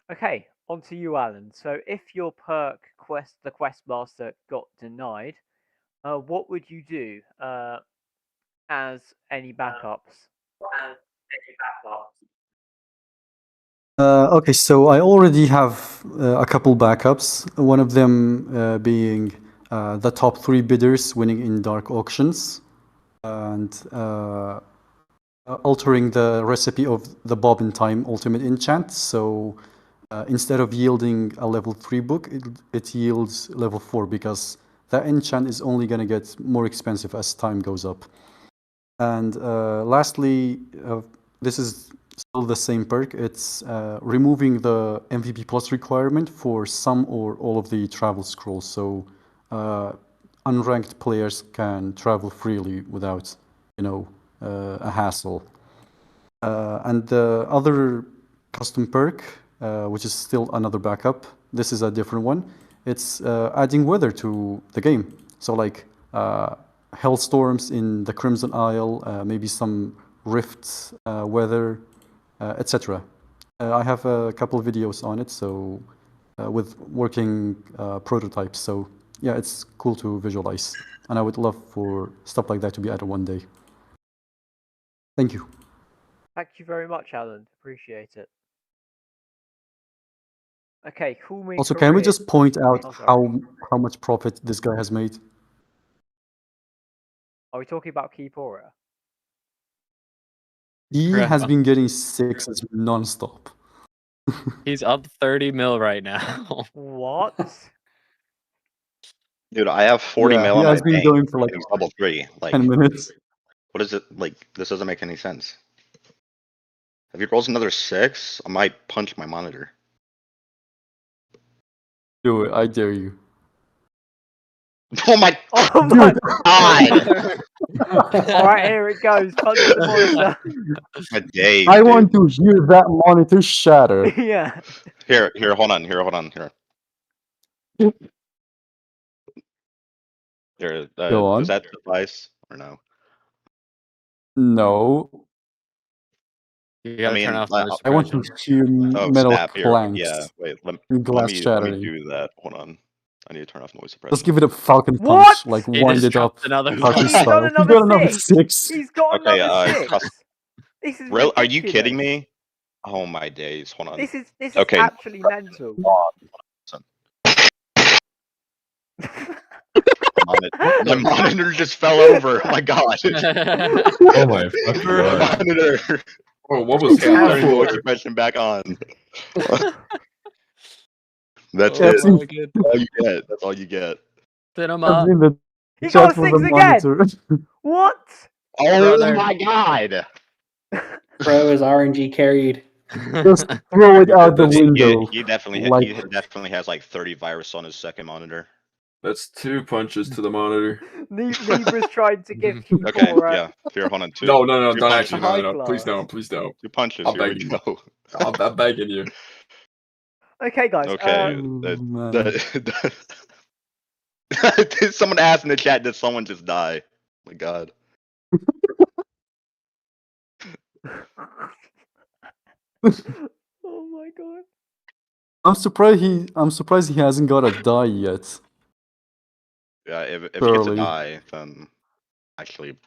Okay, on to you, Alan. So if your perk the quest master got denied, what would you do as any backups? Okay, so I already have a couple backups. One of them being the top 3 bidders winning in dark auctions, and altering the recipe of the Bobbin Time Ultimate Enchant. So instead of yielding a level 3 book, it yields level 4, because that enchant is only going to get more expensive as time goes up. And lastly, this is still the same perk. It's removing the MVP plus requirement for some or all of the travel scrolls, so unranked players can travel freely without, a hassle. And the other custom perk, which is still another backup, this is a different one. It's adding weather to the game. So like hailstorms in the Crimson Isle, maybe some rift weather, etc. I have a couple of videos on it, so with working prototypes. So yeah, it's cool to visualize, and I would love for stuff like that to be added one day. Thank you. Thank you very much, Alan. Appreciate it. Okay, cool. Also, can we just point out how much profit this guy has made? Are we talking about Keepora? He has been getting 6s non-stop. He's up 30 mil right now. What? Dude, I have 40 mil he on has my been bank. going for like It's level 3. Like 10 minutes. What is it like? This doesn't make any sense. If he rolls another 6, I might punch my monitor. Do it, I dare you. Oh my god! God! Alright, here it goes. Punch the monitor. My day. I want to hear that monitor shatter. Yeah. Here, hold on. Here. Here, Go on. is that the device or no? No. You gotta turn off noise I want to hear metal snap, clanks. Here. Yeah, wait, let glass me shattering. do that. Hold on. I need to turn off noise suppression. Let's give it a falcon punch. What? Like He wind just it up. dropped another Falcon one. He's style. got He got another 6. 6. He's got Okay, another 6. This is Real? Are you ridiculous. kidding me? Oh my days! Hold on. This is okay. actually mental. My monitor just fell over. Oh my god! Oh my fucking god! Monitor. Oh, what was Turning that? voice suppression back on. That's That's it. it. That's all you get. That's all you get. That's in the He chat got for 6 the again. monitor. What? Oh Brother. my god! Bro is RNG carried. Just throw it out the window. He definitely like, he definitely has like 30 virus on his second monitor. That's 2 punches to the monitor. Libra's trying to give Keepora. Okay, yeah. Here, hold on. 2. No, 2 don't punches. actually. No. Please don't. Please don't. 2 punches. I'm Here we begging go. I'm begging you. Okay, guys. Okay. Someone asked in the chat, did someone just die? Oh my god. Oh my god. I'm surprised he hasn't got a die yet. Yeah, if he gets a Early. die, then actually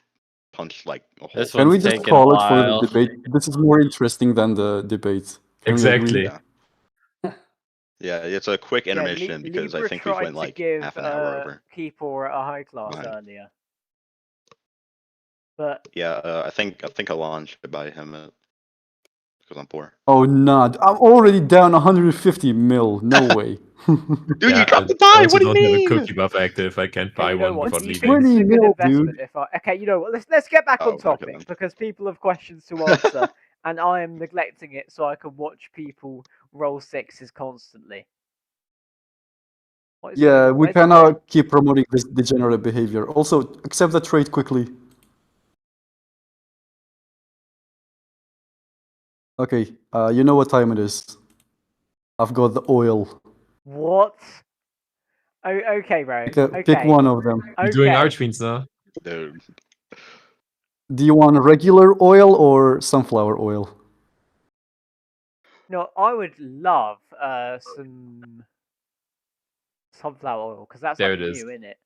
punch like a whole. This Can we one's just taking call a it for the while. debate? This is more interesting than the debate. Can we Exactly. agree? Yeah, it's a quick Yeah, intermission because I Libra think we tried went to like give half an hour over. Keeper a high class Behind. earlier, but Yeah, I think Alon should buy him it because I'm poor. Oh, not. I'm already down 150 mil. No way. Dude, you dropped the I buy. also What do you don't have a mean? cookie buff active. I can't okay, buy you know one what? without Do you think leaving. this is a 20 good mil, investment? dude. If okay, you know what? Let's get back on okay, topic then. because people have questions to answer, and I am neglecting it so I can watch people roll sixes constantly. What is Yeah, going on? we Where's the cannot keep promoting this degenerate behavior. Also, accept the trade quickly. Okay, you know what time it is. I've got the oil. What? Oh, okay, bro. Pick one of them. You're doing Archfiends now? Dude. Do you want regular oil or sunflower oil? No, I would love some sunflower oil because that's There like it is. new, isn't it?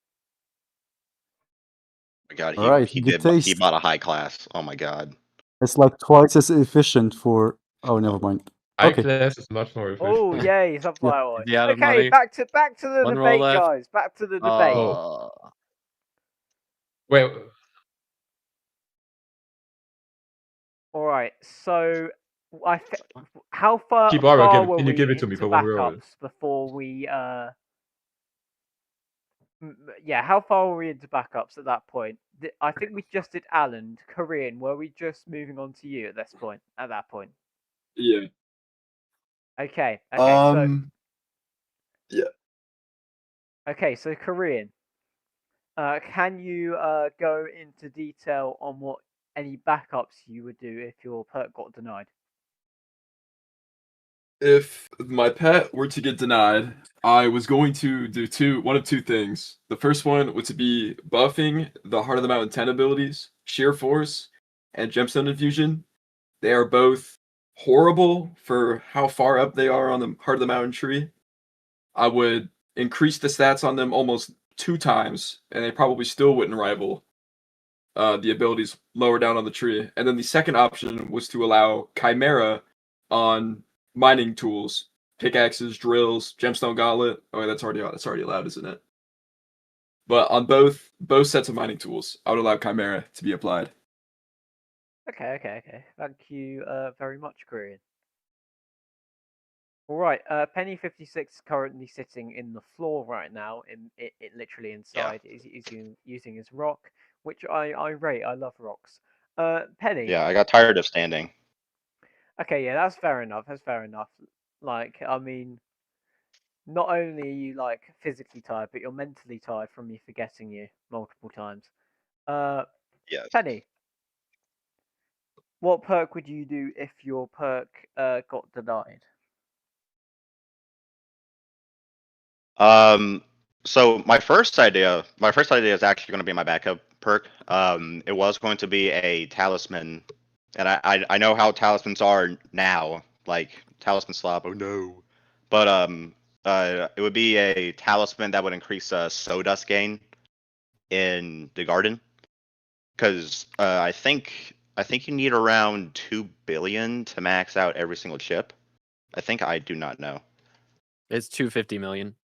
Oh my god, All right, he good did. He taste. bought a high class. Oh my god. It's like twice as efficient for. Oh, never mind. High Okay. class is much more efficient. Oh yay, sunflower oil. Is he out of Okay, money? back to the One roll debate, left. guys. Back to the debate. Wait, All right, so how far Kibara, were can you we give it to me into for one roll? backups before we yeah, how far were we into backups at that point? I think we just did Alan, Korean. Were we just moving on to you at this point? At that point? Yeah. Okay. Okay. Yeah. Okay. So Korean. Can you go into detail on what any backups you would do if your perk got denied? If my pet were to get denied, I was going to do one of two things. The first one would to be buffing the Heart of the Mountain 10 abilities, Sheer Force, and Gemstone Infusion. They are both horrible for how far up they are on the Heart of the Mountain tree. I would increase the stats on them almost 2 times, and they probably still wouldn't rival the abilities lower down on the tree. And then the second option was to allow Chimera on mining tools, pickaxes, drills, gemstone gauntlet. Oh, that's already allowed, isn't it? But on both sets of mining tools, I would allow Chimera to be applied. Okay. Thank you very much, Korean. All right, Penny56 is currently sitting in the floor right now, it literally inside. Is using his rock, which I rate. I love rocks. Penny. Yeah, I got tired of standing. Okay, yeah, that's fair enough. Like, I mean, not only are you like physically tired, but you're mentally tired from me forgetting you multiple times. Yes. Penny, what perk would you do if your perk got denied? So my first idea is actually going to be my backup perk. It was going to be a talisman, and I know how talismans are now, like talisman slop. Oh no, but it would be a talisman that would increase sawdust gain in the garden, because I think you need around 2 billion to max out every single chip. I do not know. It's 250 million.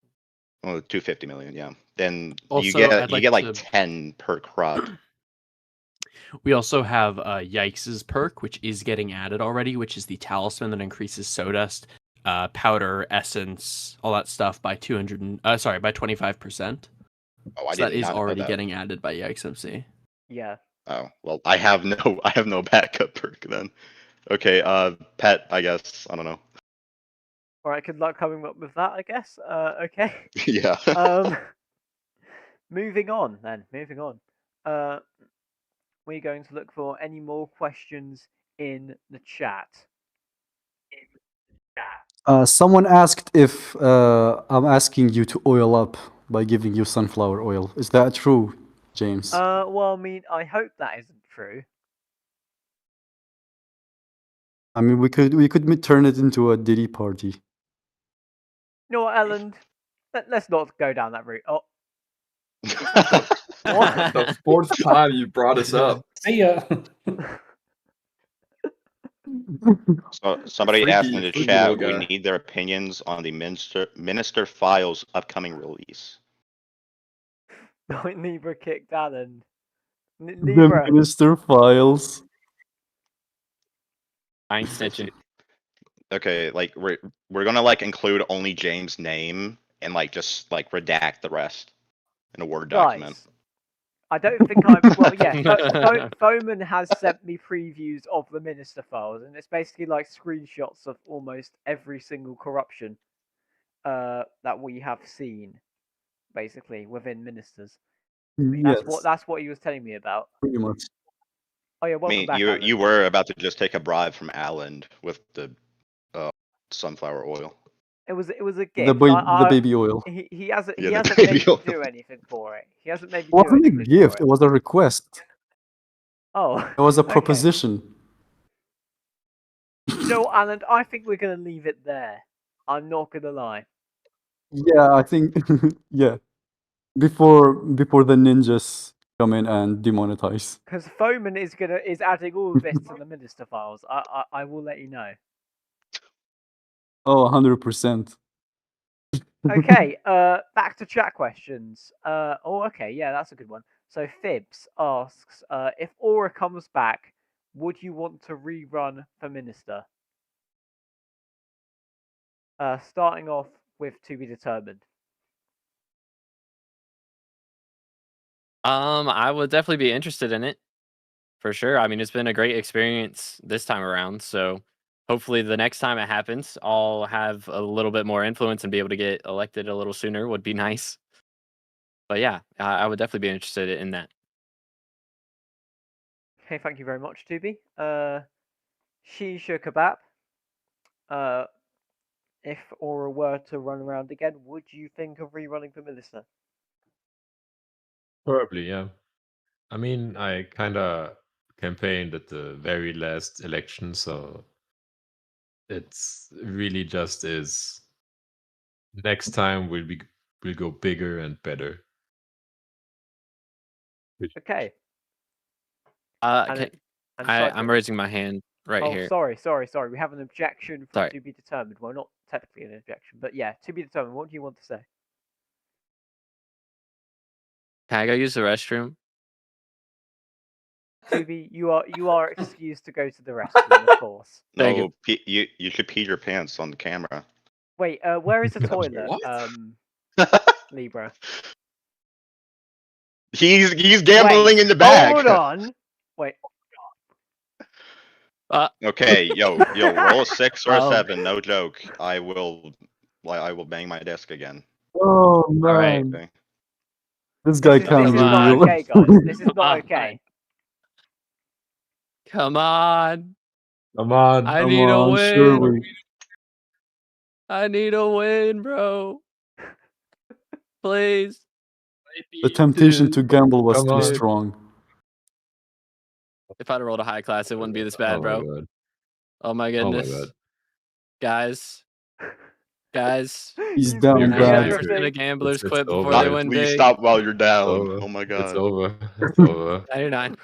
Oh, 250 million, yeah. Then Also, you get I'd like like to- 10 per crop. We also have Yikes' perk, which is getting added already, which is the talisman that increases sawdust, powder, essence, all that stuff by 25%. Oh, I So that did is not know already that. getting added by Yikes MC. Yeah. Oh, well, I have no backup perk then. Okay, pet, I guess. I don't know. All right, good luck coming up with that, I guess. Okay. Yeah. Moving on. We're going to look for any more questions in the chat. Someone asked if I'm asking you to oil up by giving you sunflower oil. Is that true, James? Well, I mean, I hope that isn't true. I mean, we could turn it into a Diddy party. You know what, Ellen? Let's not go down that route. Oh. What? The fourth time you brought us up. See ya. So somebody Freaky- asked in the freaky chat, little we guy. need their opinions on the Minister Files upcoming release. Libra kicked Alan. The Libra. Minister Files. I ain't snitching. Okay, like we're gonna like include only James' name and like just like redact the rest in a Word document. Guys, I don't think I'm. Well, yeah, Foeman has sent me previews of the Minister Files, and it's basically like screenshots of almost every single corruption that we have seen, basically within ministers. Yes, That's what he was telling me about. pretty much. Oh yeah, I welcome mean, back, you Alan. you were about to just take a bribe from Alan with the sunflower oil. It was a gift. The baby oil. He hasn't Yeah, the made baby me oil. do anything for it. He hasn't made me It wasn't do a anything gift. for It was a request. Oh, It was a okay. proposition. You know what, Alan? I think we're gonna leave it there. I'm not gonna lie. Yeah, I think. Yeah, before the ninjas come in and demonetize. Because Foeman is adding all of this to the Minister Files. I will let you know. Oh, 100%. Okay, back to chat questions. Okay, yeah, that's a good one. So Fibs asks, if Aura comes back, would you want to rerun for Minister? Starting off with to be determined. I would definitely be interested in it, for sure. I mean, it's been a great experience this time around, so hopefully the next time it happens, I'll have a little bit more influence and be able to get elected a little sooner. Would be nice. But yeah, I would definitely be interested in that. Okay, thank you very much, Tubi. Shisha Kebab. If Aura were to run around again, would you think of rerunning for Minister? Probably, yeah. I mean, I kind of campaigned at the very last election, so it's really just is next time we'll go bigger and better. Okay. I'm raising my hand right here. Sorry. We have an objection from Sorry. to be determined. Well, not technically an objection, but yeah, to be determined. What do you want to say? Can I go use the restroom? Tubi, you are excused to go to the restroom, of course. No, you should pee your pants on the camera. Wait, where is the toilet? Libra. He's gambling in the back. Hold on. Wait. Okay, yo, roll a 6 or a 7. No joke. I will bang my desk again. Oh man. All right. Okay. This guy can't be not real. okay, guys. This is not okay. Come on. Come on. I need a win. Surely. I need a win, bro. Please. The temptation to gamble was Come too on. strong. If I'd rolled a high class, it wouldn't be this bad, Oh bro. my god. Oh my Oh my goodness. god. Guys. He's down You're bad. the gamblers It's quit over. before they win Please big. stop while you're down. Over. Oh my god. It's over. It's over. 99%.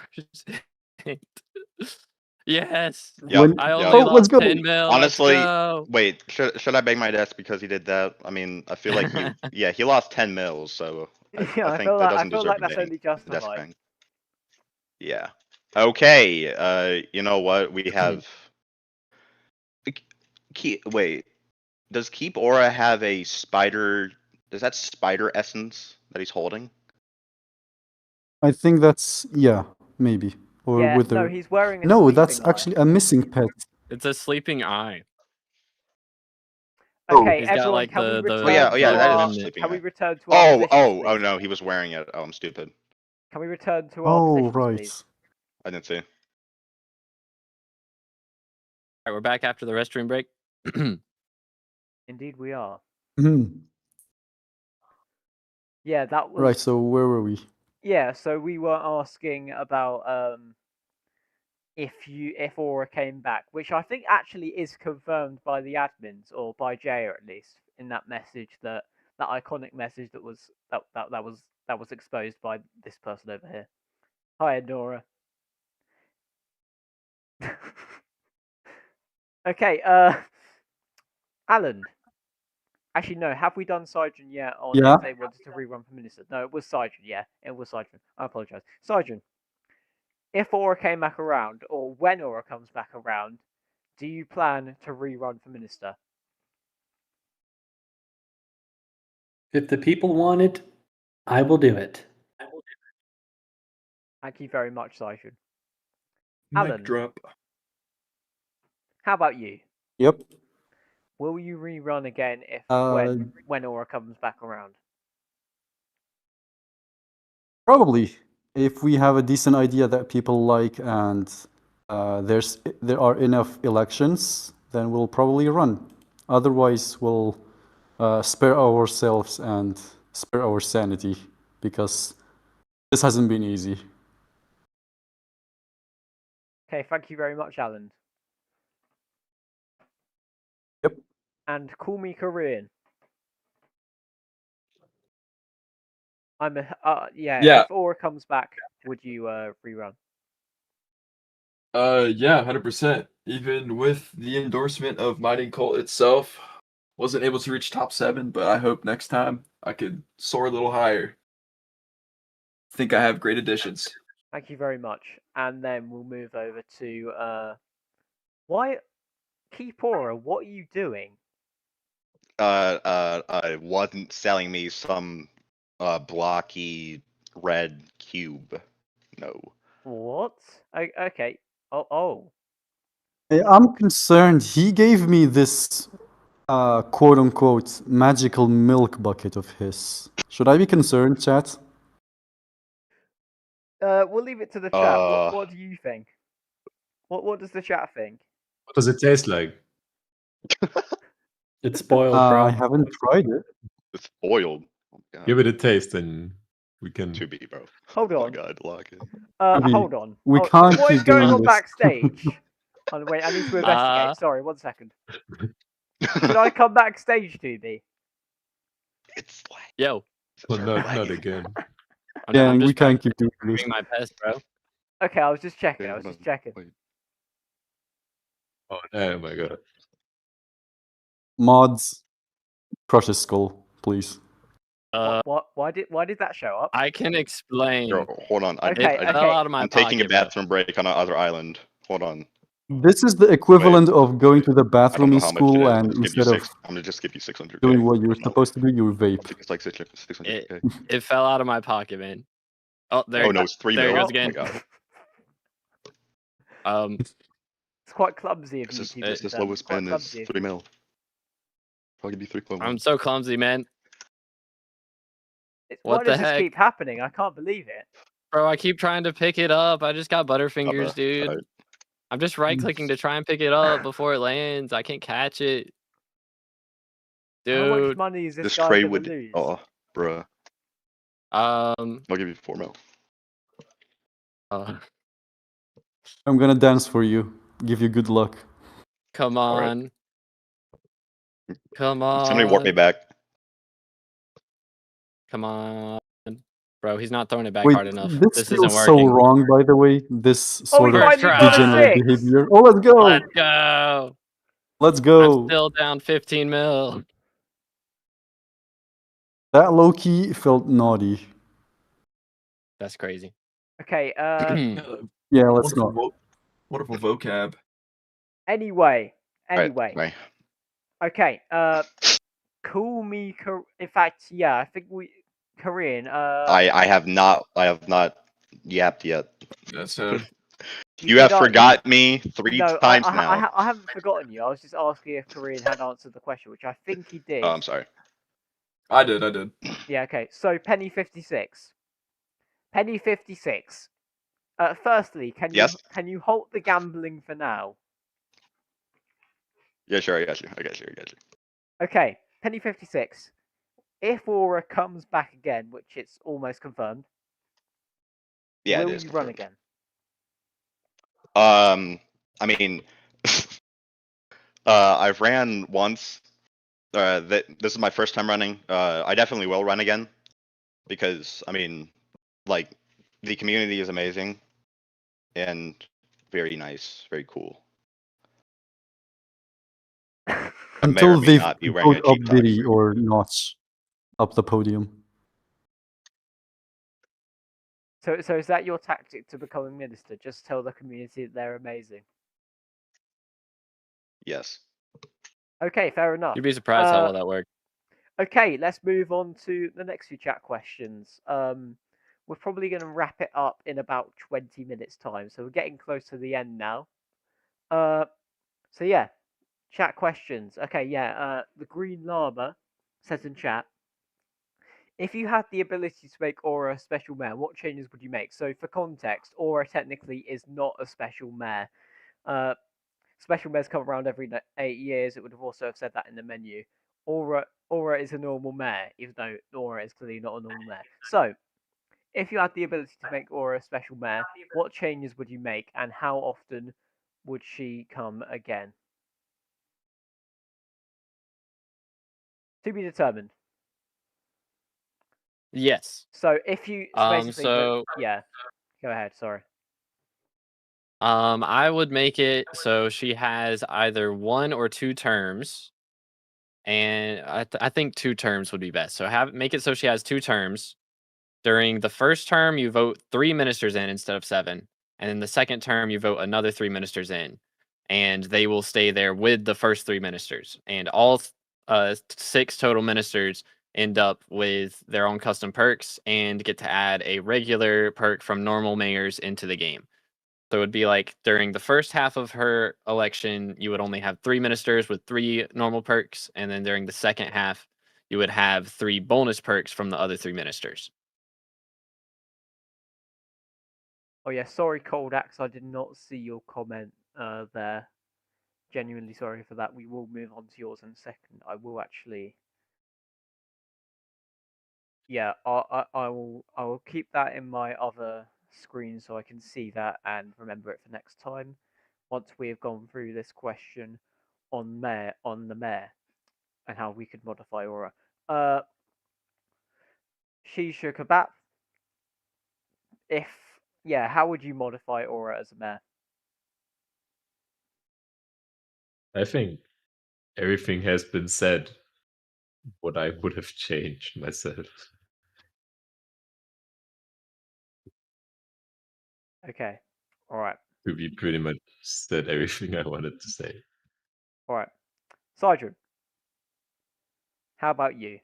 Yes. Yep, I only yep. lost 10 mil. Honestly, Let's go. wait, should I bang my desk because he did that? I mean, I feel like he lost 10 mils, so I think feel that like, doesn't deserve that's a only desk justified. bang. Yeah. Okay. You know what? We have. Wait. Does Keep Aura have a spider? Does that spider essence that he's holding? I think that's maybe. Or Yeah, with no, he's wearing a No, that's sleeping eye. actually a missing pet. It's a sleeping eye. Okay, He's got, everyone, like, can we the- return that is to sleeping can we eye. return to our positions, Oh please? no, he was wearing it. Oh, I'm stupid. Can we return to our positions, right. please? I didn't see. All right, we're back after the restroom break. Indeed, we are. Mhm. Yeah, that was Right, so where were we? Yeah, so we were asking about if Aura came back, which I think actually is confirmed by the admins or by Jaya at least in that message that iconic message that was exposed by this person over here. Hi, Nora. Okay, Alan. Actually, no. Have we done Sidron yet on Yeah. if they wanted to rerun for Minister? No, it was Sidron. Yeah, it was Sidron. I apologize. Sidron, if Aura came back around, or when Aura comes back around, do you plan to rerun for Minister? If the people want it, I will do it. Thank you very much, Sidron. Mic Alan, drop. how about you? Yep. Will you rerun again if when Aura comes back around? Probably. If we have a decent idea that people like and there are enough elections, then we'll probably run. Otherwise, we'll spare ourselves and spare our sanity because this hasn't been easy. Okay, thank you very much, Alan. Yep. And call me Korean. I'm a Yeah. If Aura comes back, would you rerun? Yeah, 100%. Even with the endorsement of Mining Cult itself, wasn't able to reach top 7, but I hope next time I could soar a little higher. Think I have great additions. Thank you very much. And then we'll move over to why Keep Aura, what are you doing? Wasn't selling me some blocky red cube. No. What? Okay. Oh. I'm concerned. He gave me this quote unquote magical milk bucket of his. Should I be concerned, chat? We'll leave it to the chat. What do you think? What does the chat think? What does it taste like? It's spoiled, bro. I haven't tried it. It's spoiled. Oh, Give it a taste and we can. To be, bro. Hold on. Oh my god, lock it. Hold on. We can't What keep is going doing on this. backstage? Oh, wait, I need to investigate. Sorry, 1 second. Should I come backstage, Tubi? It's like Yo. Well, not again. Yeah, I'm we just can't keep doing this. doing my best, bro. Okay, I was just checking. Wait. Oh my god. Mods, crush his skull, please. What? Why did that show up? I can explain. Yo, hold on. Okay, It fell out of my I'm taking a pocket, bro. bathroom break on another island. Hold on. This is the equivalent of going to the I don't bathroom know in how much school it is. and I'll give you instead of I'm gonna just give you 600. doing what you're supposed to do, you I vape. think it's like 600. It fell out of my pocket, man. Oh, there. Oh no, it's 3 there it mil. goes again. Oh my god. It's quite clumsy of you This to is do. lowest Quite spend is clumsy. 3 mil. Probably be 3.1. I'm so clumsy, man. Why What does the this heck? keep happening? I can't believe it. Bro, I keep trying to pick it up. I just got butterfingers, bruh. dude. Alright. I'm just right clicking to try and pick it up before it lands. I can't catch it. How much Dude. money is this This guy trade gonna would. lose? Oh, bruh. I'll give you 4 mil. I'm gonna dance for you. Give you good luck. Come on. Come on. Somebody warp me back. Come on. Bro, he's not throwing it back Wait, hard enough. this This isn't feels so working. wrong, by the way. This sort of finally got a degenerate six. behavior. Oh, let's go! Let's go. Let's go! I'm still down 15 mil. That low-key felt naughty. That's crazy. Okay. Yeah, let's not. Wonderful vocab. Anyway. Right. Okay. Call me. In fact, yeah. I think Korean. I have not yapped yet. That's You have forgot me 3 times now. I haven't forgotten you. I was just asking if Korean had answered the question, which I think he did. Oh, I'm sorry. I did. Yeah, okay. So Penny 56. Penny 56. Firstly, can you halt the gambling for now? Yeah, sure. I got you. Okay, Penny 56. If Aura comes back again, which it's almost confirmed, Yeah, will it is you run confirmed. again? I mean, I've ran once. This is my first time running. I definitely will run again because I mean, like, the community is amazing and very nice, very cool. I may Until or may they've not be wearing put a up cheap tux. Diddy or Notch up the podium. So is that your tactic to becoming minister? Just tell the community that they're amazing. Yes. Okay, fair enough. You'd be surprised how well that worked. Okay, let's move on to the next few chat questions. We're probably going to wrap it up in about 20 minutes time, so we're getting close to the end now. So yeah, chat questions. Okay, yeah. The Green Llama says in chat, if you had the ability to make Aura a special mare, what changes would you make? So for context, Aura technically is not a special mare. Special mares come around every 8 years. It would have also have said that in the menu. Aura is a normal mare, even though Aura is clearly not a normal mare. So, if you had the ability to make Aura a special mare, what changes would you make, and how often would she come again? To be determined. Yes. So if you basically, yeah, go ahead. Sorry. I would make it so she has either 1 or 2 terms, and I think 2 terms would be best. So make it so she has 2 terms. During the first term, you vote 3 ministers in instead of 7, and in the second term, you vote another 3 ministers in, and they will stay there with the first 3 ministers. And all 6 total ministers end up with their own custom perks and get to add a regular perk from normal mayors into the game. So it would be like during the first half of her election, you would only have 3 ministers with 3 normal perks, and then during the second half, you would have 3 bonus perks from the other 3 ministers. Oh yeah, sorry, Cold Axe. I did not see your comment there. Genuinely sorry for that. We will move on to yours in a second. I will actually. Yeah, I will keep that in my other screen so I can see that and remember it for next time. Once we have gone through this question on the mare and how we could modify Aura. Shisha Kebab. How would you modify Aura as a mare? I think everything has been said. What I would have changed myself. Okay. All right. We pretty much said everything I wanted to say. All right. Sidron, how about you?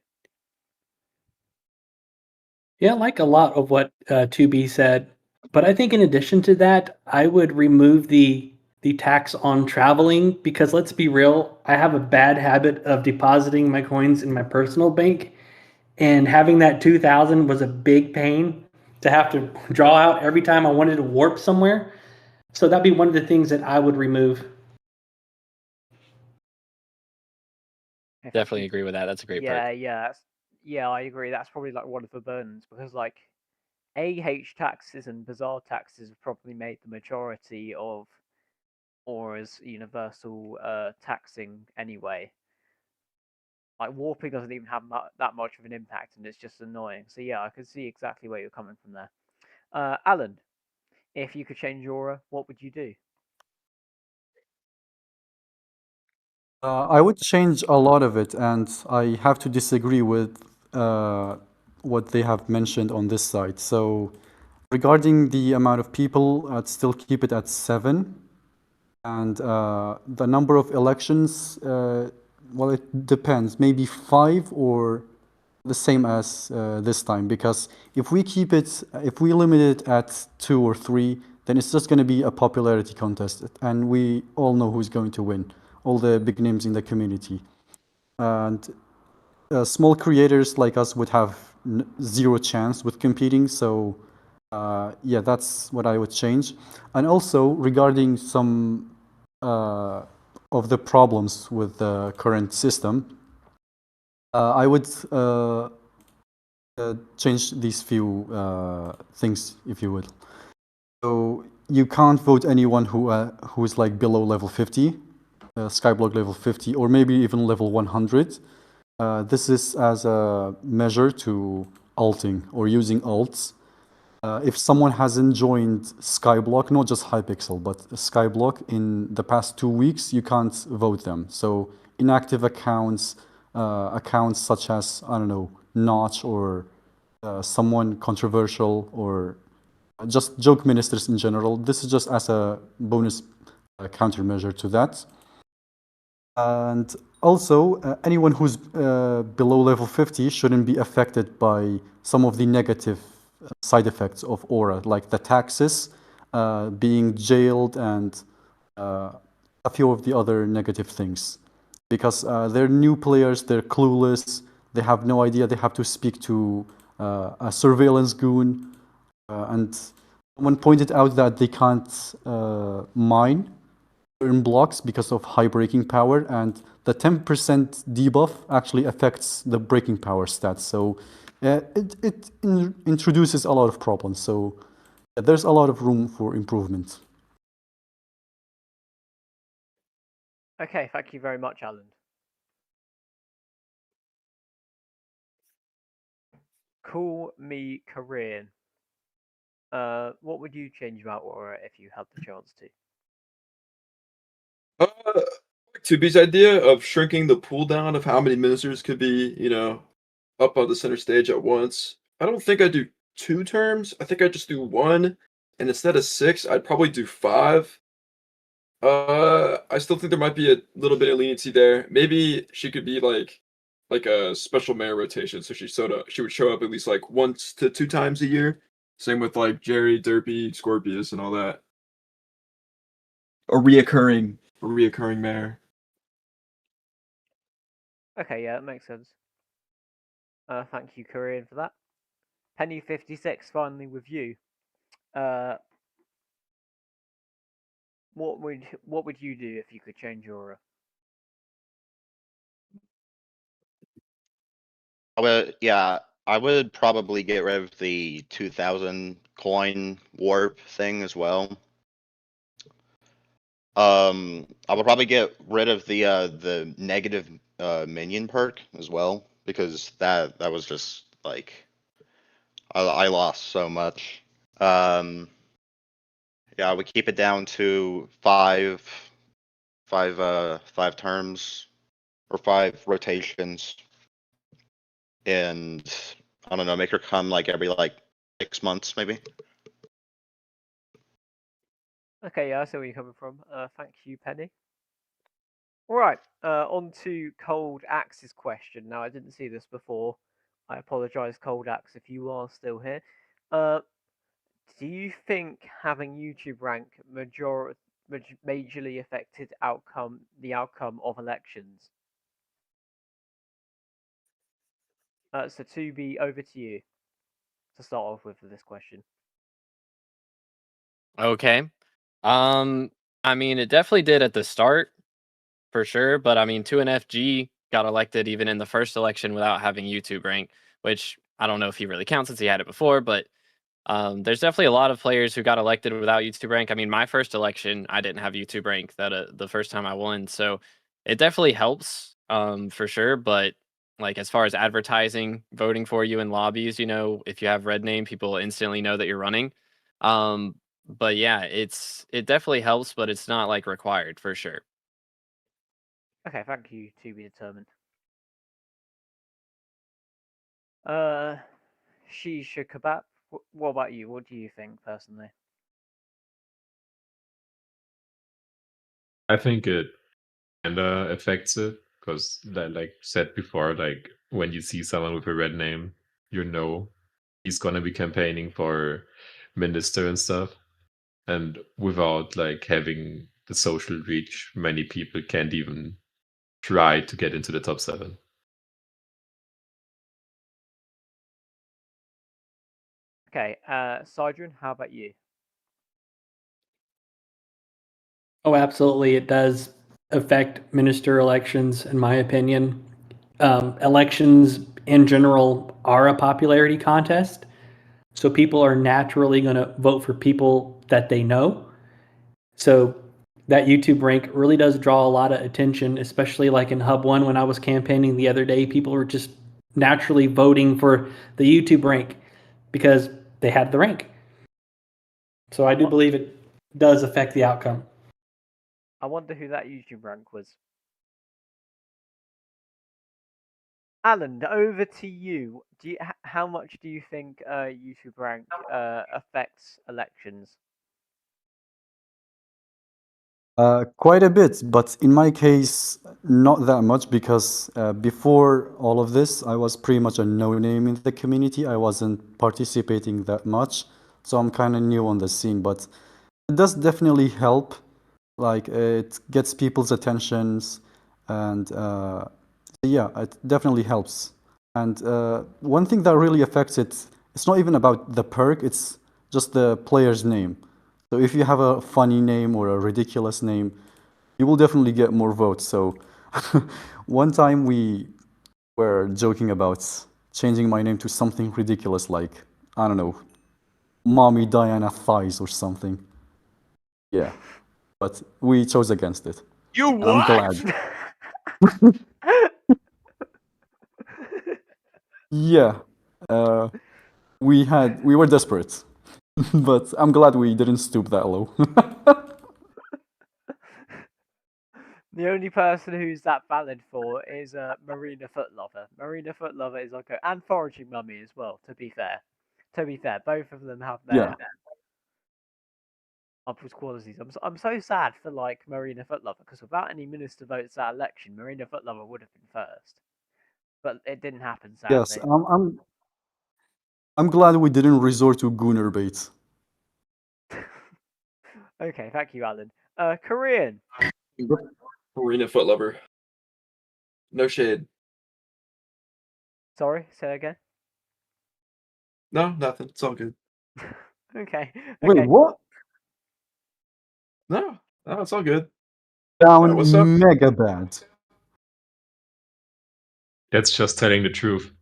Yeah, I like a lot of what 2B said, but I think in addition to that, I would remove the tax on traveling because let's be real, I have a bad habit of depositing my coins in my personal bank, and having that 2,000 was a big pain to have to draw out every time I wanted to warp somewhere. So that'd be one of the things that I would remove. Definitely agree with that. That's a great perk. Yeah, I agree. That's probably like one of the burdens because like AH taxes and bazaar taxes have probably made the majority of Aura's universal taxing anyway. Like warping doesn't even have that much of an impact, and it's just annoying. So yeah, I can see exactly where you're coming from there. Alan, if you could change Aura, what would you do? I would change a lot of it, and I have to disagree with what they have mentioned on this side. So regarding the amount of people, I'd still keep it at 7. And the number of elections, well, it depends. Maybe 5 or the same as this time. Because if we limit it at 2 or 3, then it's just going to be a popularity contest. And we all know who's going to win. All the big names in the community. And small creators like us would have 0 chance with competing. So yeah, that's what I would change. And also regarding some of the problems with the current system, I would change these few things, if you would. So you can't vote anyone who is like below level 50, Skyblock level 50, or maybe even level 100. This is as a measure to alting or using alts. If someone hasn't joined Skyblock, not just hypixel, but Skyblock in the past 2 weeks, you can't vote them. So inactive accounts, accounts such as, I don't know, Notch or someone controversial or just joke ministers in general. This is just as a bonus countermeasure to that. And also, anyone who's below level 50 shouldn't be affected by some of the negative side effects of Aura, like the taxes, being jailed, and a few of the other negative things. Because they're new players, they're clueless, they have no idea, they have to speak to a surveillance goon, and someone pointed out that they can't mine certain blocks because of high breaking power, and the 10% debuff actually affects the breaking power stats. So it introduces a lot of problems. So there's a lot of room for improvement. Okay, thank you very much, Alan. Call me Korean. What would you change about Aura if you had the chance to? Tubi's idea of shrinking the pool down of how many ministers could be, up on the center stage at once. I don't think I'd do 2 terms. I think I'd just do 1, and instead of 6, I'd probably do 5. I still think there might be a little bit of leniency there. Maybe she could be like a special mayor rotation, so she would show up at least like 1 to 2 times a year. Same with like Jerry, Derpy, Scorpius, and all that. A reoccurring mayor. Okay, yeah, that makes sense. Thank you, Korean, for that. Penny56, finally with you. What would you do if you could change Aura? I would probably get rid of the 2000 coin warp thing as well. I would probably get rid of the negative minion perk as well, because that was just like I lost so much. Yeah, we keep it down to 5 terms or 5 rotations, and I don't know, make her come like every 6 months maybe. Okay, yeah, I see where you're coming from. Thank you, Penny. All right, on to Cold Axe's question. Now, I didn't see this before. I apologise, Cold Axe, if you are still here. Do you think having YouTube rank majorly affected the outcome of elections? So, Tubi, over to you to start off with this question. Okay. I mean, it definitely did at the start, for sure. But I mean, 2NFG got elected even in the first election without having YouTube rank, which I don't know if he really counts since he had it before. But there's definitely a lot of players who got elected without YouTube rank. I mean, my first election, I didn't have YouTube rank the first time I won. So it definitely helps for sure. But like as far as advertising, voting for you in lobbies, if you have red name, people instantly know that you're running. But yeah, it definitely helps, but it's not like required for sure. Okay, thank you, to be determined. Shisha Kebab, what about you? What do you think personally? I think it kinda affects it because, like said before, like when you see someone with a red name, he's gonna be campaigning for minister and stuff. And without like having the social reach, many people can't even try to get into the top 7. Okay, Sidron, how about you? Oh, absolutely. It does affect minister elections, in my opinion. elections in general are a popularity contest. So people are naturally going to vote for people that they know. So that YouTube rank really does draw a lot of attention, especially like in Hub 1 when I was campaigning the other day. People were just naturally voting for the YouTube rank because they had the rank. So I do believe it does affect the outcome. I wonder who that YouTube rank was. Alan, over to you. How much do you think YouTube rank affects elections? Quite a bit, but in my case, not that much because before all of this, I was pretty much a no-name in the community. I wasn't participating that much, so I'm kind of new on the scene, but it does definitely help. Like it gets people's attentions, and yeah, it definitely helps. And one thing that really affects it, it's not even about the perk, it's just the player's name. So if you have a funny name or a ridiculous name, you will definitely get more votes. So one time we were joking about changing my name to something ridiculous like, I don't know, Mommy Diana Thighs or something. Yeah, but we chose against it. You and I'm what? glad. Yeah, we were desperate, but I'm glad we didn't stoop that low. The only person who's that valid for is Marina Footlover. Marina Footlover is okay, and Foraging Mummy as well. To be fair, both of them have their upwards qualities. I'm so sad for like Marina Footlover because without any minister votes that election, Marina Footlover would have been first, but it didn't happen. Sadly. Yes, I'm glad we didn't resort to Gooner bait. Okay, thank you, Alan. Korean. Marina Footlover. No shade. Sorry, say again. No, nothing. It's all good. Okay. Wait, what? No, it's all good. Down what's up? mega bad. That's just telling the truth.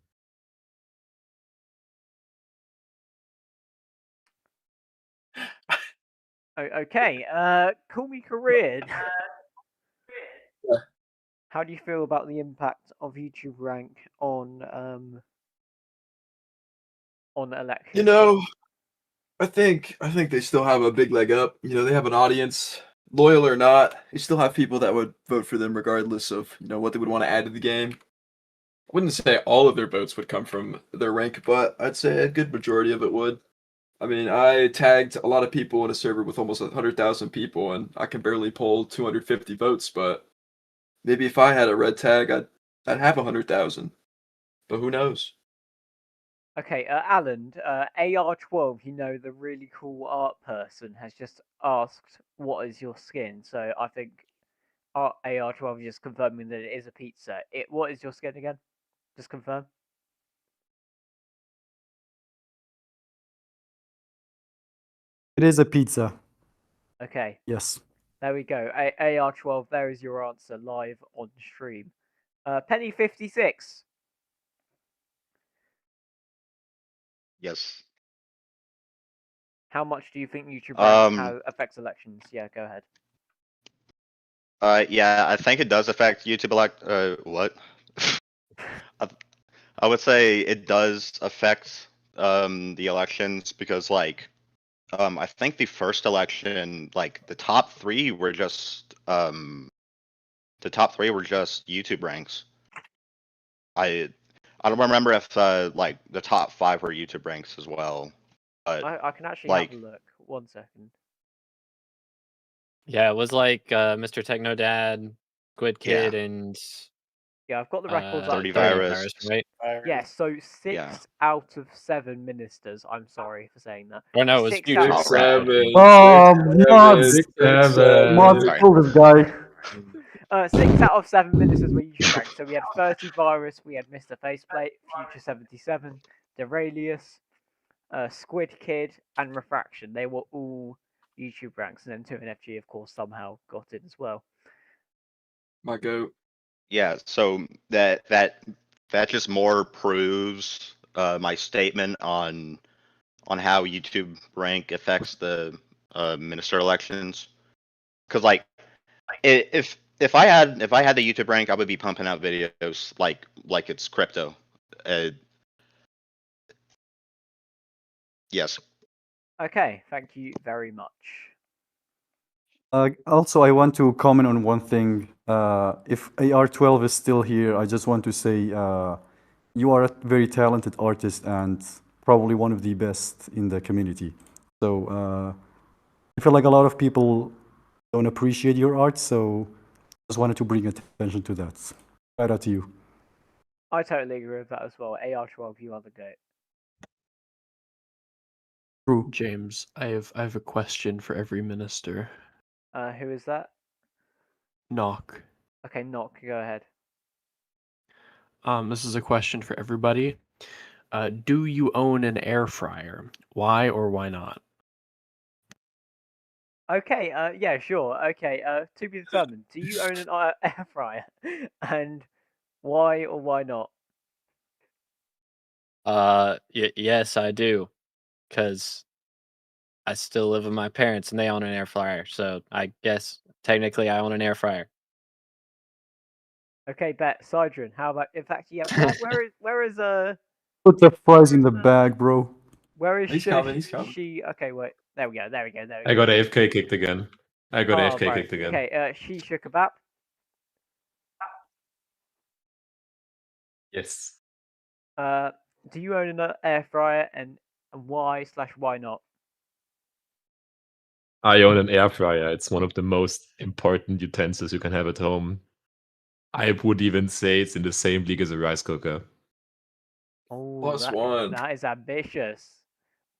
Okay. Call me Korean. How do you feel about the impact of YouTube rank on elections? You know, I think they still have a big leg up. You know, they have an audience, loyal or not. They still have people that would vote for them regardless of, you know, what they would want to add to the game. I wouldn't say all of their votes would come from their rank, but I'd say a good majority of it would. I mean, I tagged a lot of people in a server with almost 100,000 people, and I can barely pull 250 votes, but maybe if I had a red tag, I'd have 100,000. But who knows? Okay, Alan, AR12, you know, the really cool art person, has just asked, what is your skin? So I think AR12 is just confirming that it is a pizza. What is your skin again? Just confirm. It is a pizza. Okay. Yes. There we go. AR12, there is your answer live on stream. Penny56. Yes. How much do you think YouTube rank affects elections? Yeah, go ahead. Yeah, I think it does affect YouTube what? I would say it does affect the elections because like I think the first election, like the top three were just YouTube ranks. I don't remember if like the top 5 were YouTube ranks as well. But I can actually like, have a look. 1 second. Yeah, it was like Mr. Techno Dad, Squid Kid, and yeah, I've got the records. 30 virus, right? Yeah, so 6 out of 7 ministers. I'm sorry for saying that. Oh no, it was 6 future. out of 7. Mods! Mods, kill this guy. 6 out of 7 ministers were YouTube ranked. So we had 30 virus, we had Mr. Faceplate, Future 77, Deralius, Squid Kid, and Refraction. They were all YouTube ranks, and then 2NFG, of course, somehow got in as well. My goat. Yeah, so that just more proves my statement on how YouTube rank affects the ministerial elections. Because like, if I had the YouTube rank, I would be pumping out videos like it's crypto. Yes. Okay, thank you very much. Also, I want to comment on one thing. If AR12 is still here, I just want to say you are a very talented artist and probably one of the best in the community. So I feel like a lot of people don't appreciate your art, so just wanted to bring attention to that. Shout out to you. I totally agree with that as well. AR12, you are the GOAT. True. James, I have a question for every minister. Who is that? Knock. Okay, Knock, go ahead. This is a question for everybody. Do you own an air fryer? Why or why not? Okay, yeah, sure. Okay, to be determined. Do you own an air fryer? And why or why not? Yes, I do. Because I still live with my parents and they own an air fryer. So I guess technically I own an air fryer. Okay, bet. Sidron, how about... In fact, yeah, where is Put the fries in the bag, bro. Where is He's coming. she? Okay, wait. There we go. I got AFK kicked again. I got AFK right. kicked again. Okay, Shisha Kebab. Yes. Do you own an air fryer and why/why not? I own an air fryer. It's one of the most important utensils you can have at home. I would even say it's in the same league as a rice cooker. Oh, +1. That is ambitious,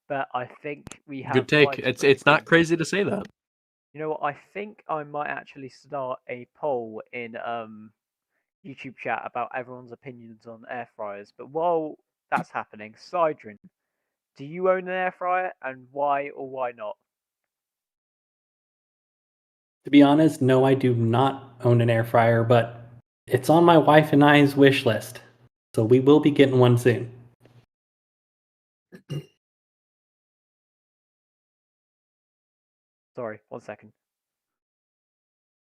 but I think we have. Good take. quite It's not crazy to say that. You know what? I think I might actually start a poll in YouTube chat about everyone's opinions on air fryers. But while that's happening, Sidron, do you own an air fryer and why or why not? To be honest, no, I do not own an air fryer, but it's on my wife and I's wish list. So we will be getting one soon. Sorry, 1 second.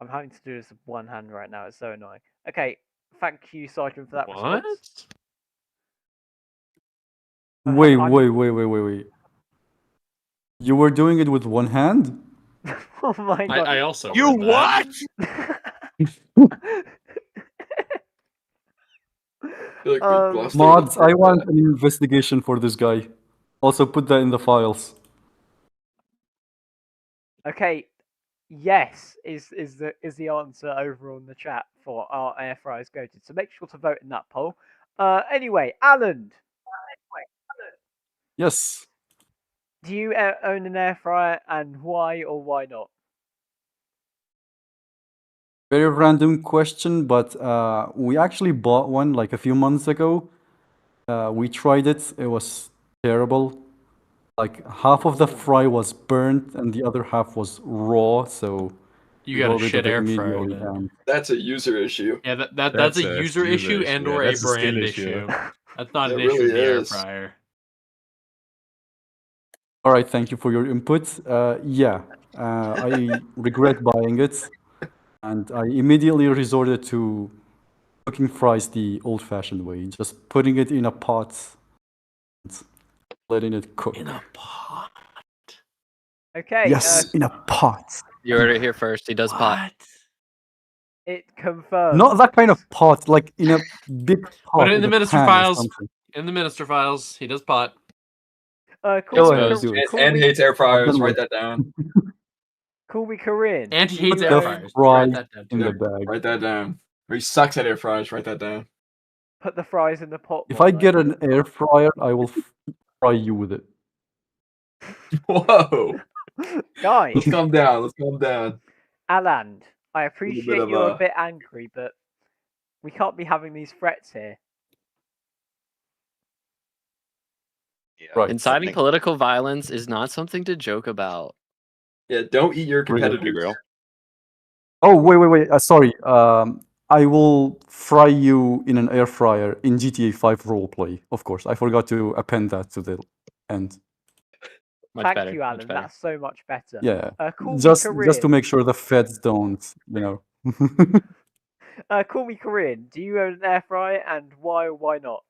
I'm having to do this with one hand right now. It's so annoying. Okay, thank you, Sidron, for that response. Wait. You were doing it with one hand? Oh my god. I also. You what? Mods, I want an investigation for this guy. Also, put that in the files. Okay, yes is the answer over on the chat for our air fryers goated. So make sure to vote in that poll. Anyway, Alan. Yes. Do you own an air fryer and why or why not? Very random question, but we actually bought one like a few months ago. We tried it. It was terrible. Like half of the fry was burnt and the other half was raw. So you got a shit air fryer. That's a user issue. Yeah, that's a user issue and or a brand issue. That's not an issue of the air fryer. All right, thank you for your input. I regret buying it, and I immediately resorted to cooking fries the old-fashioned way, just putting it in a pot and letting it cook. In a pot? Okay. Yes, in a pot. You heard it here first. He does pot. It confirms. Not that kind of pot, like in a big pot. Put it in the minister files. In the minister files, he does pot. And hates air fryers. Write that down. Call me Korean. And he hates air fryers. Write that down. In the bag. Write that down. Or he sucks at air fryers. Write that down. Put the fries in the pot. If I get an air fryer, I will fry you with it. Whoa. Guys. Let's calm down. Alan, I appreciate you're a bit angry, but we can't be having these threats here. Right. Inciting political violence is not something to joke about. Yeah, don't eat your competitors. Oh, wait. Sorry. I will fry you in an air fryer in GTA 5 roleplay. Of course, I forgot to append that to the end. Thank you, Alan. That's so much better. Yeah, Call me just to Korean. make sure the feds don't, Call me Korean. Do you own an air fryer, and why or why not?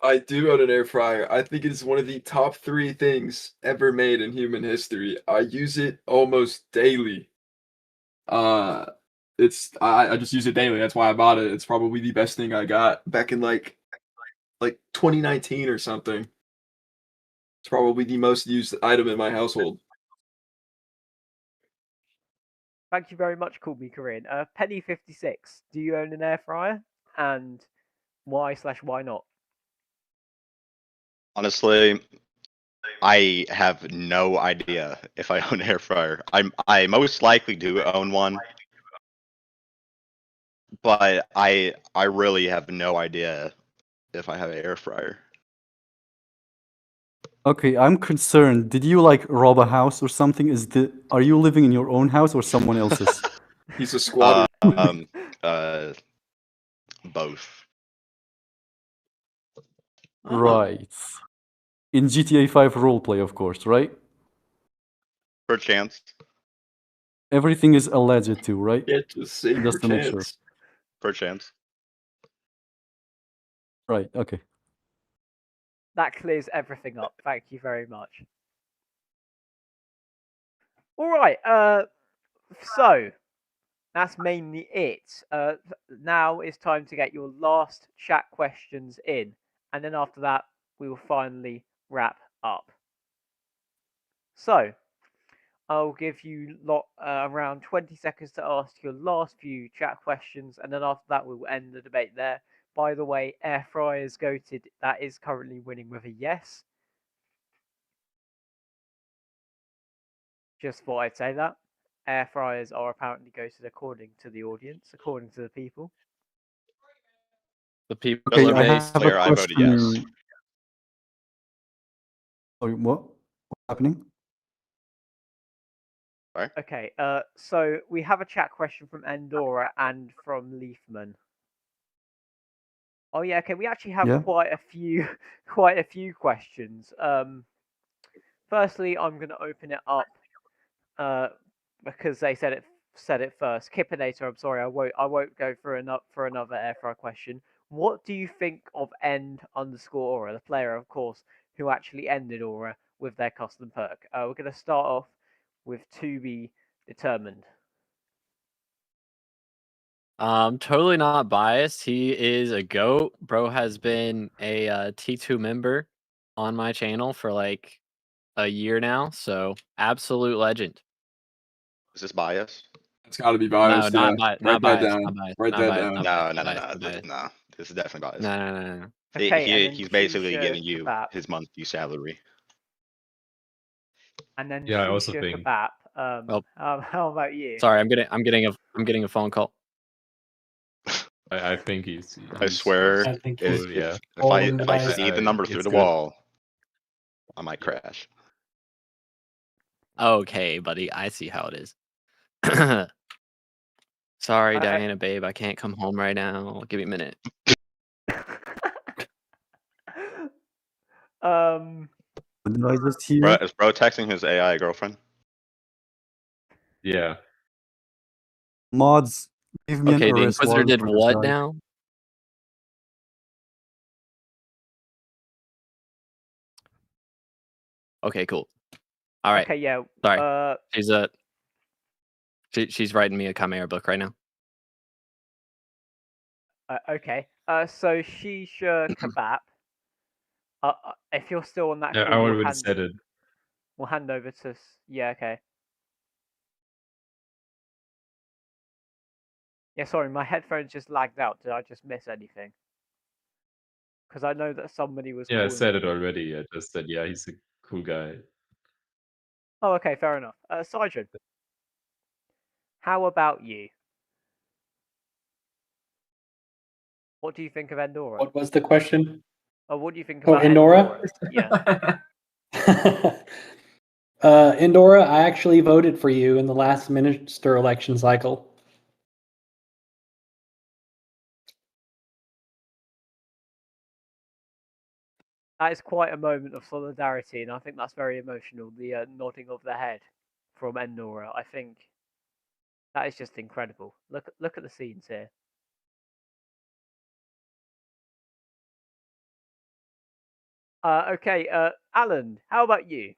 I do own an air fryer. I think it's one of the top 3 things ever made in human history. I use it almost daily. I just use it daily. That's why I bought it. It's probably the best thing I got back in like 2019 or something. It's probably the most used item in my household. Thank you very much, Call Me Korean. Penny56, do you own an air fryer? And why/why not? Honestly, I have no idea if I own an air fryer. I most likely do own one, but I really have no idea if I have an air fryer. Okay, I'm concerned. Did you like rob a house or something? Are you living in your own house or someone else's? He's a squatter. Both. Right. In GTA 5 roleplay, of course, right? Perchance. Everything is alleged to, right? Yeah, just say Just to make sure. Perchance. Right, okay. That clears everything up. Thank you very much. All right. So that's mainly it. Now it's time to get your last chat questions in, and then after that we will finally wrap up. So I'll give you around 20 seconds to ask your last few chat questions, and then after that we will end the debate there. By the way, air fryers goated. That is currently winning with a yes. Just thought I'd say that. Air fryers are apparently goated according to the audience, according to the people. The people Okay, are I based. have a question. Sorry, what's happening? Sorry? Okay, so we have a chat question from Endora and from Leafman. Oh yeah, okay, we actually have quite a few questions. Firstly, I'm going to open it up because they said it first. Kipinator, I'm sorry, I won't go for another air fryer question. What do you think of End_Aura, the player, of course, who actually ended Aura with their custom perk? We're going to start off with to be determined. Totally not biased. He is a GOAT. Bro has been a T2 member on my channel for like a year now, so absolute legend. Is this bias? It's got to be biased. No, yeah. not Write that biased. down. Not biased. Write that down. No. This is definitely biased. No. Okay, He's basically Shisha giving you Kebab. his monthly salary. And then Yeah, I also Shisha think. Kebab. How about you? Sorry, I'm getting a phone call. I think he's I swear, I think if I see the number through the wall, I might crash. Okay, buddy, I see how it is. Sorry, Diana, babe, I can't come home right now. Give me a minute. Did I just hear? Is bro texting his AI girlfriend? Yeah. Mods, give me Okay, an the arrest Inquisitor warrant did for this what guy. now? Okay, cool. All right. Okay, yeah. Sorry. She's writing me a Chimera book right now. Okay. So Shisha Kebab. If you're still on that Yeah, call, I already said it. We'll hand over to. Yeah. Okay. Yeah. Sorry, my headphones just lagged out. Did I just miss anything? Because I know that somebody was. Yeah, I said it me. already. I just said, yeah, he's a cool guy. Oh, okay, fair enough. Sidron, how about you? What do you think of Endora? What was the question? Oh, what do you think Oh, about Endora? Yeah. Endora, I actually voted for you in the last minister election cycle. That is quite a moment of solidarity, and I think that's very emotional. The nodding of the head from Endora. I think that is just incredible. Look at the scenes here. Okay, Alan, how about you?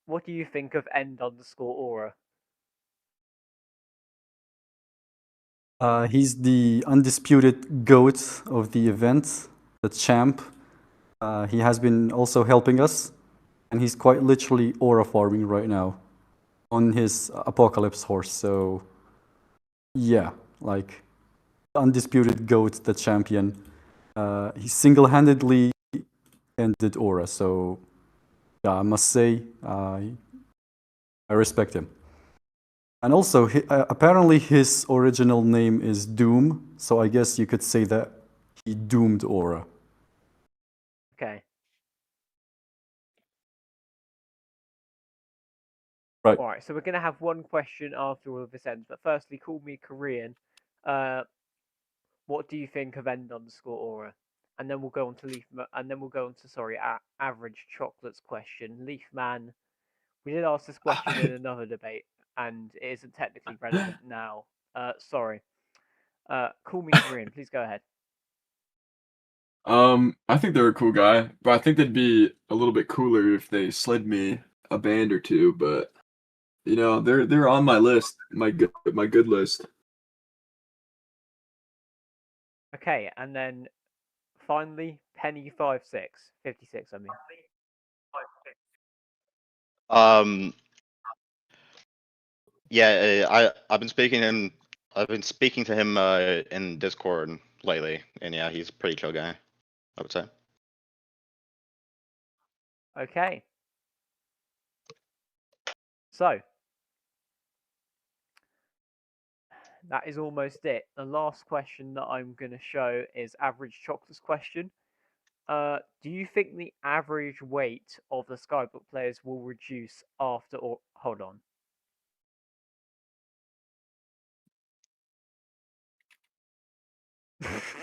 What do you think of End_Aura? He's the undisputed GOAT of the event, the champ. He has been also helping us, and he's quite literally aura farming right now on his Apocalypse horse. So, yeah, like undisputed GOAT, the champion. He single-handedly ended aura. So, yeah, I must say, I respect him. And also, apparently his original name is Doom, so I guess you could say that he doomed aura. Okay. Right. All right, so we're gonna have one question after all of this ends, but firstly, call me Korean. What do you think of End_Aura? And then we'll go on to Average Chocolate's question. Leafman, we did ask this question in another debate, and it isn't technically relevant now. Sorry. Call me Korean. Please go ahead. I think they're a cool guy, but I think they'd be a little bit cooler if they slid me a band or two. But you know, they're on my list, my good list. Okay, and then finally, Penny56. I mean. Yeah, I've been speaking to him in Discord lately, and yeah, he's a pretty chill guy, I would say. Okay. So that is almost it. The last question that I'm going to show is Average Chocolate's question. Do you think the average weight of the Skyblock players will reduce after or hold on?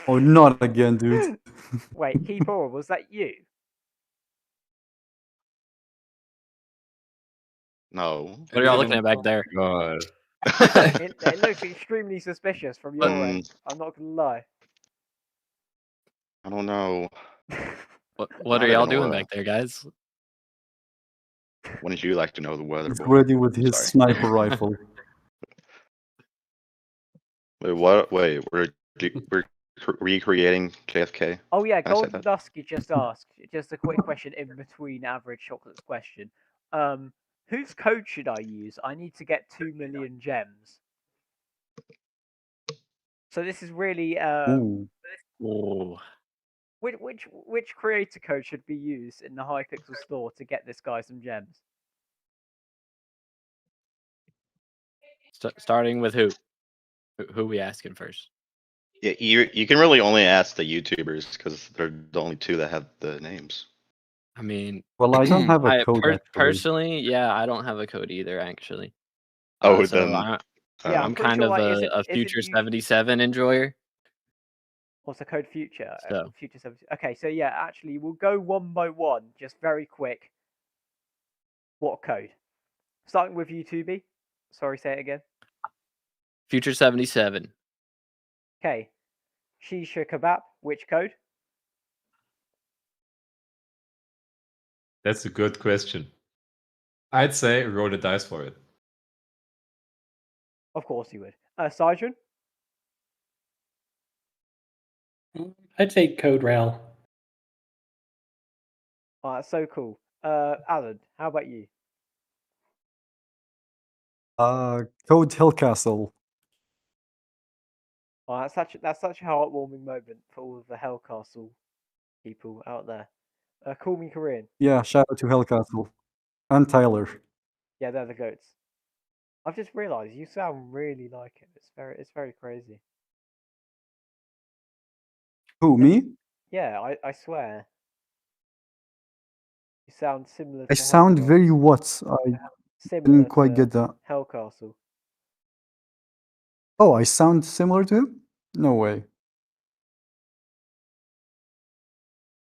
Oh, not again, dude. Wait, keep on. Was that you? No. What are y'all looking at back there? God. It looks extremely suspicious from your end. I'm not gonna lie. I don't know. What are y'all doing back there, guys? Wouldn't you like to know the weather, He's boy? ready with his Sorry. sniper rifle. Wait, what? Wait, we're recreating JFK? Oh yeah, Can I say Golden that? Dusky just asked. Just a quick question in between Average Chocolate's question. Whose code should I use? I need to get 2 million gems. So this is really Ooh. which creator code should be used in the Hypixel store to get this guy some gems? Starting with who? Who we asking first? Yeah, you can really only ask the YouTubers because they're the only two that have the names. I mean, well, I don't have a code actually. Personally, yeah, I don't have a code either, actually. Oh, so then I'm kind of a Future 77 enjoyer. What's the code Future? So. Future 70. Okay, so yeah, actually, we'll go one by one, just very quick. What code? Starting with YouTube. Sorry, say it again. Future 77. Okay. Shisha Kebab, which code? That's a good question. I'd say roll the dice for it. Of course you would. Sajun? I'd say Code Rail. Oh, that's so cool. Alan, how about you? Code Hellcastle. Oh, that's such a heartwarming moment for all of the Hellcastle people out there. Call me Korean. Yeah, shout out to Hellcastle. And Tyler. Yeah, they're the goats. I've just realised you sound really like it. It's very crazy. Who, me? Yeah, I swear. You sound similar to I sound Hellcastle. very what? I didn't quite get that. Hellcastle. Oh, I sound similar to him? No way.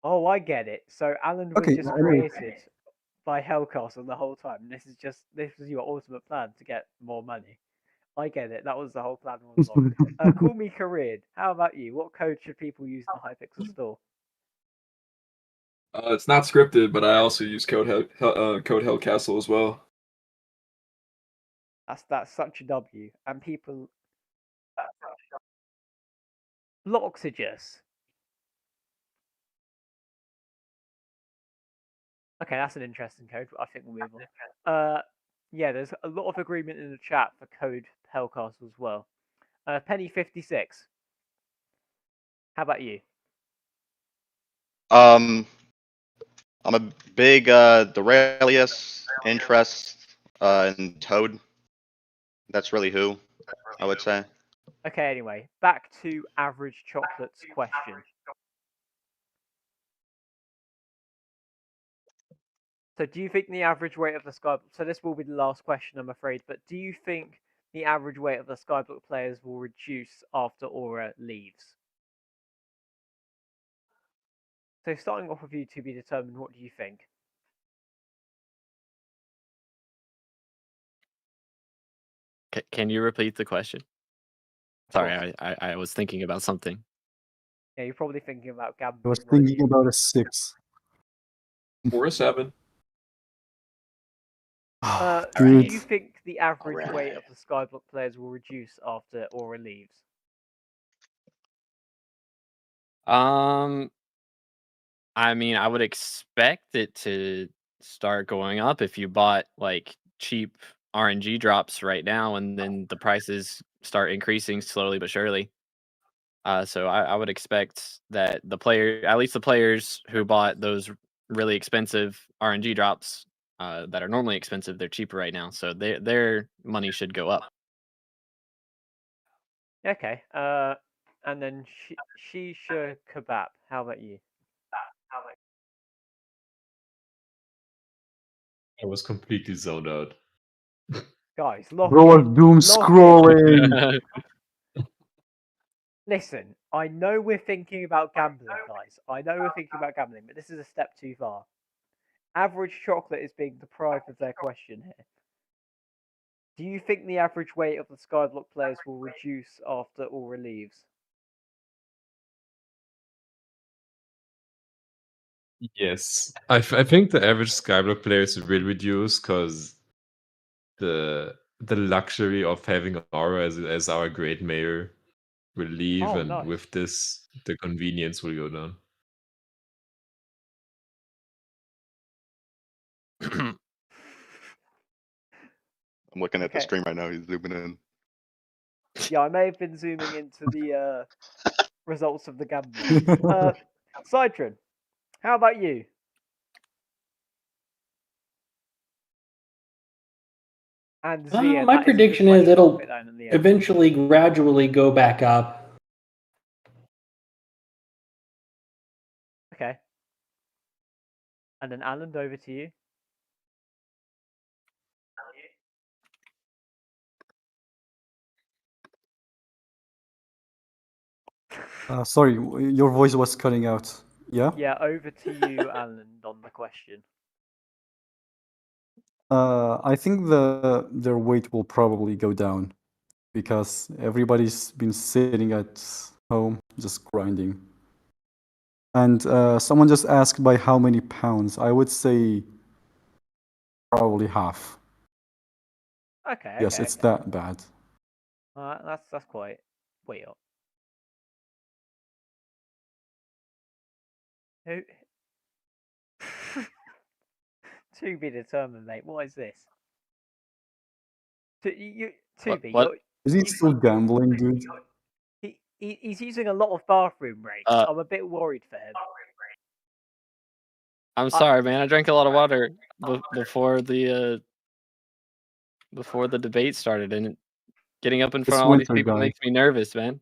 Oh, I get it. So Alan was Okay, just anyway. created by Hellcastle the whole time. This was your ultimate plan to get more money. I get it. That was the whole plan all along. Call me Korean. How about you? What code should people use in the Hypixel store? It's not scripted, but I also use Code Hellcastle as well. That's such a W. And people Loxagus. Okay, that's an interesting code. I think we'll move on. Yeah, there's a lot of agreement in the chat for code Hellcastle as well. Penny56. How about you? I'm a big Duralius interest in Toad. That's really who, I would say. Okay, anyway, back to Average Chocolate's question. So do you think the average weight of the Skyblock... So this will be the last question, I'm afraid, but do you think the average weight of the Skyblock players will reduce after Aura leaves? So starting off with you to be determined, what do you think? Can you repeat the question? Sorry, I was thinking about something. Yeah, you're probably thinking about gambling. I was thinking about a 6. Or a 7. Do you think the average weight of the Skyblock players will reduce after Aura leaves? I mean, I would expect it to start going up if you bought like cheap RNG drops right now, and then the prices start increasing slowly but surely. So I would expect that at least the players who bought those really expensive RNG drops that are normally expensive, they're cheaper right now, so their money should go up. Okay. And then Shisha Kebab. How about you? I was completely zoned out. Guys, Bro was doom scrolling. Listen, I know we're thinking about gambling, guys. I know we're thinking about gambling, but this is a step too far. Average Chocolate is being deprived of their question here. Do you think the average weight of the Skyblock players will reduce after Aura leaves? Yes, I think the average Skyblock players will reduce because the luxury of having Aura as our great mayor will leave, and nice. with this, the convenience will go down. I'm looking at the stream right now. He's zooming in. Yeah, I may have been zooming into the results of the gambling. Citron, how about you? And Zian, my prediction is it'll eventually gradually go back up. Okay. And then Alan, over to you. Sorry, your voice was cutting out. Yeah? Yeah, over to you, Alan, on the question. I think their weight will probably go down because everybody's been sitting at home just grinding. And someone just asked by how many pounds. I would say probably half. Okay. Yes, it's that bad. That's quite way up. Who? To be determined, mate. What is this? What? Is he still gambling, dude? He's using a lot of bathroom breaks. I'm a bit worried for him. I'm sorry, man. I drank a lot of water before the debate started, and getting up in front of all these people makes me nervous, man.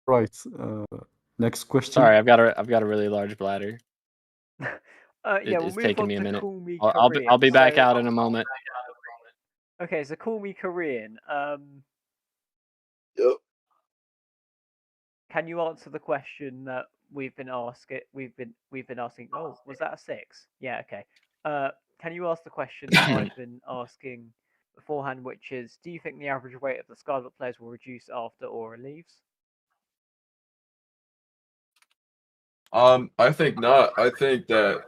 Right. Next question. Sorry, I've got a really large bladder. Yeah, it's taking me a minute. I'll be back out in a moment. Okay, so call me Korean. Yep. Can you answer the question that we've been asking? We've been asking. Oh, was that a 6? Yeah. Okay. Can you ask the question that I've been asking beforehand, which is, do you think the average weight of the Skyblock players will reduce after Aura leaves? I think not. I think that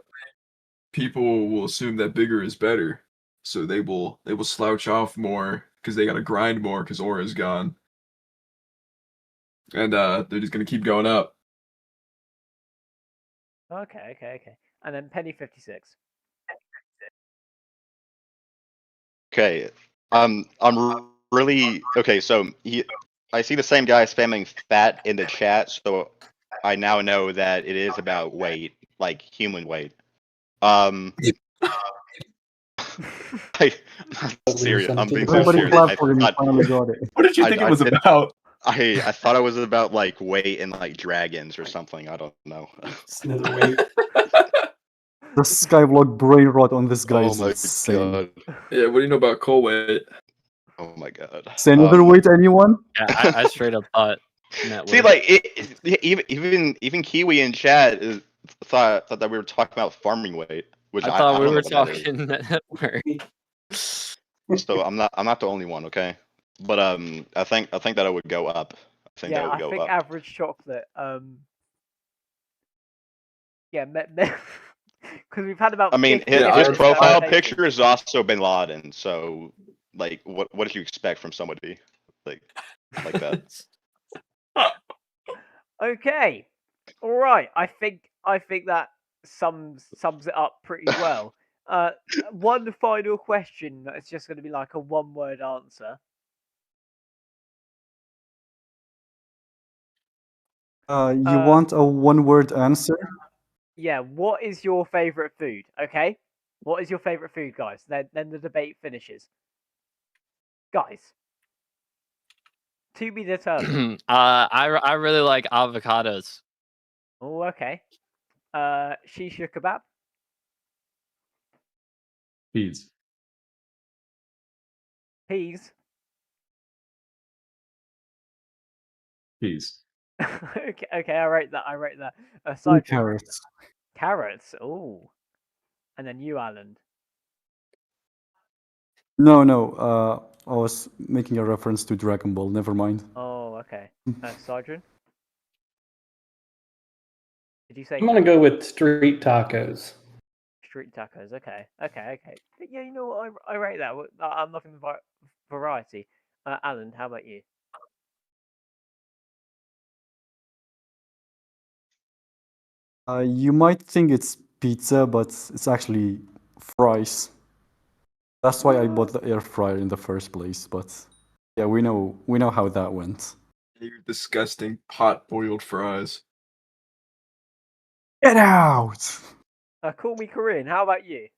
people will assume that bigger is better, so they will slouch off more because they got to grind more because Aura's gone, and they're just gonna keep going up. Okay. And then Penny 56. Okay. I'm really okay. So I see the same guy spamming fat in the chat, so I now know that it is about weight, like human weight. I'm serious. I'm being so Everybody serious. clapped for him. He finally got it. What did you think it was about? I thought it was about like weight and like dragons or something. I don't know. The Skyblock brain rot on this guy Oh is my insane. god. Yeah, what do you know about coal weight? Oh my god. Say another weight, anyone? Yeah, I straight up thought. See, like even Kiwi in chat thought that we were talking about farming weight, which I thought we don't were know what that is. talking. So I'm not the only one, okay? But I think that it would go up. I think that Yeah, would I go think up. average chocolate. Yeah, because we've had about. I mean, 50 his different profile permutations. picture is also Bin Laden, so like, what did you expect from somebody like that? Okay, all right. I think that sums it up pretty well. One final question that's just going to be like a one-word answer. You want a one-word answer? Yeah. What is your favorite food? Okay. What is your favorite food, guys? Then the debate finishes. Guys, to be determined. I really like avocados. Oh, okay. Shisha kebab. Peas. Peas. Peas. Okay. I rate that. And carrots. Carrots. Oh. And then you, Alan. No. I was making a reference to Dragon Ball. Never mind. Oh, okay. Sidron? Did you say? I'm gonna go with street tacos. Street tacos. Okay. Yeah, you know what? I rate that. I'm loving the variety. Alan, how about you? You might think it's pizza, but it's actually fries. That's why I bought the air fryer in the first place. But yeah, we know how that went. Your disgusting pot-boiled fries. Get out! Call me Korean. How about you?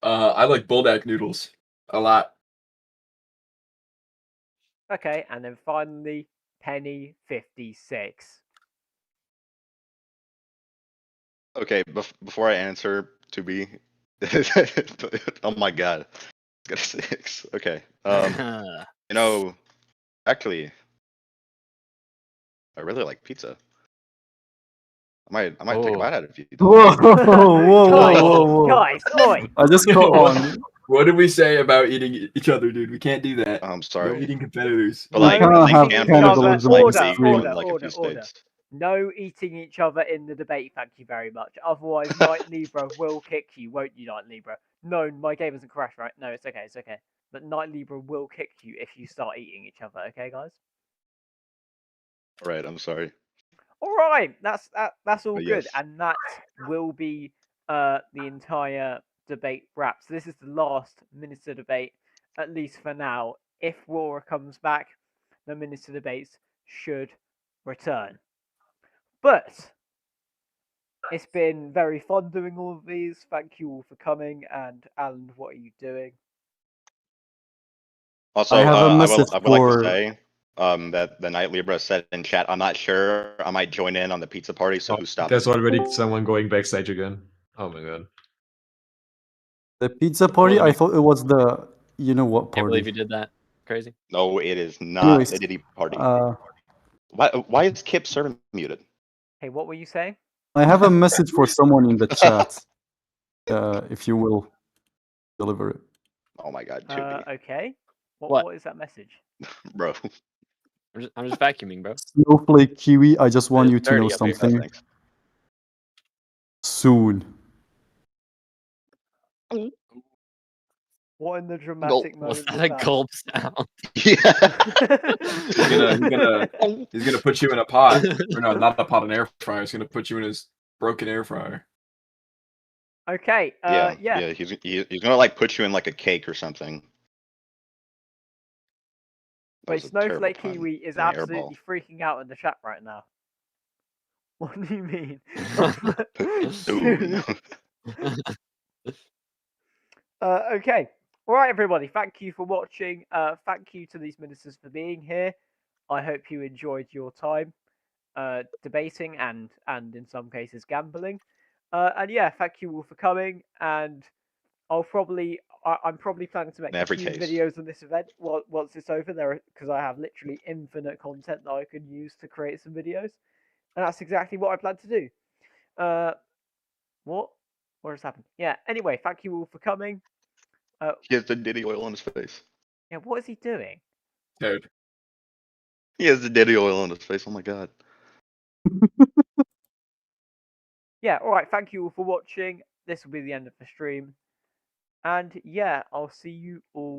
I like buldak noodles a lot. Okay, and then finally, Penny 56. Okay, before I answer, to be, oh my god, it's got a 6. Okay, you know, actually, I really like pizza. I might take a bite out of you. Whoa. Guys, oi! I just got on. What did we say about eating each other, dude? We can't do that. I'm No sorry. eating competitors. But like, can't I think have cannibalism is like legal in order, like a few order. states. No eating each other in the debate, thank you very much. Otherwise, Night Libra will kick you, won't you, Night Libra? No, my game hasn't crashed, right? No, it's okay. But Night Libra will kick you if you start eating each other, okay, guys? All right, I'm sorry. All right, that's all But good, yes. and that will be the entire debate wrap. So this is the last Minister debate, at least for now. If Laura comes back, the Minister debates should return. But it's been very fun doing all of these. Thank you all for coming. And Alan, what are you doing? Also, I have a I message would for. like to say that the Night Libra said in chat, I'm not sure. I might join in on the pizza party, so who stopped There's me? already someone going backstage again. Oh my god. The pizza party, Well, I thought it was the you know what Can't believe party. you did that. Crazy. No, it is not Anyways, the Diddy party. uh, Why is Kip server muted? Hey, what were you saying? I have a message for someone in the chat. If you will deliver it. Oh my god, Chippy. Okay. What? What is that message? Bro. I'm just vacuuming, bro. Snowflake Kiwi, I just want It's you to know dirty up here. something. Thanks. Soon. What in the dramatic Was moment that a gulp sound? He's gonna put you in a pot. Or no, not a pot, an air fryer. He's gonna put you in his broken air fryer. Okay. Yeah. He's gonna like put you in like a cake or something. That Wait, was a terrible Snowflake pun. Kiwi is An airball. absolutely freaking out in the chat right now. What do you mean? Soon. Okay. All right, everybody. Thank you for watching. Thank you to these ministers for being here. I hope you enjoyed your time debating and in some cases gambling. And yeah, thank you all for coming. And I'm probably planning to make In a every few case. videos on this event once it's over there, because I have literally infinite content that I can use to create some videos, and that's exactly what I plan to do. What has happened? Yeah. Anyway, thank you all for coming. He has the Diddy oil on his face. Yeah. What is he doing? Dude. He has the Diddy oil on his face. Oh my god. Yeah. All right. Thank you all for watching. This will be the end of the stream. And yeah, I'll see you all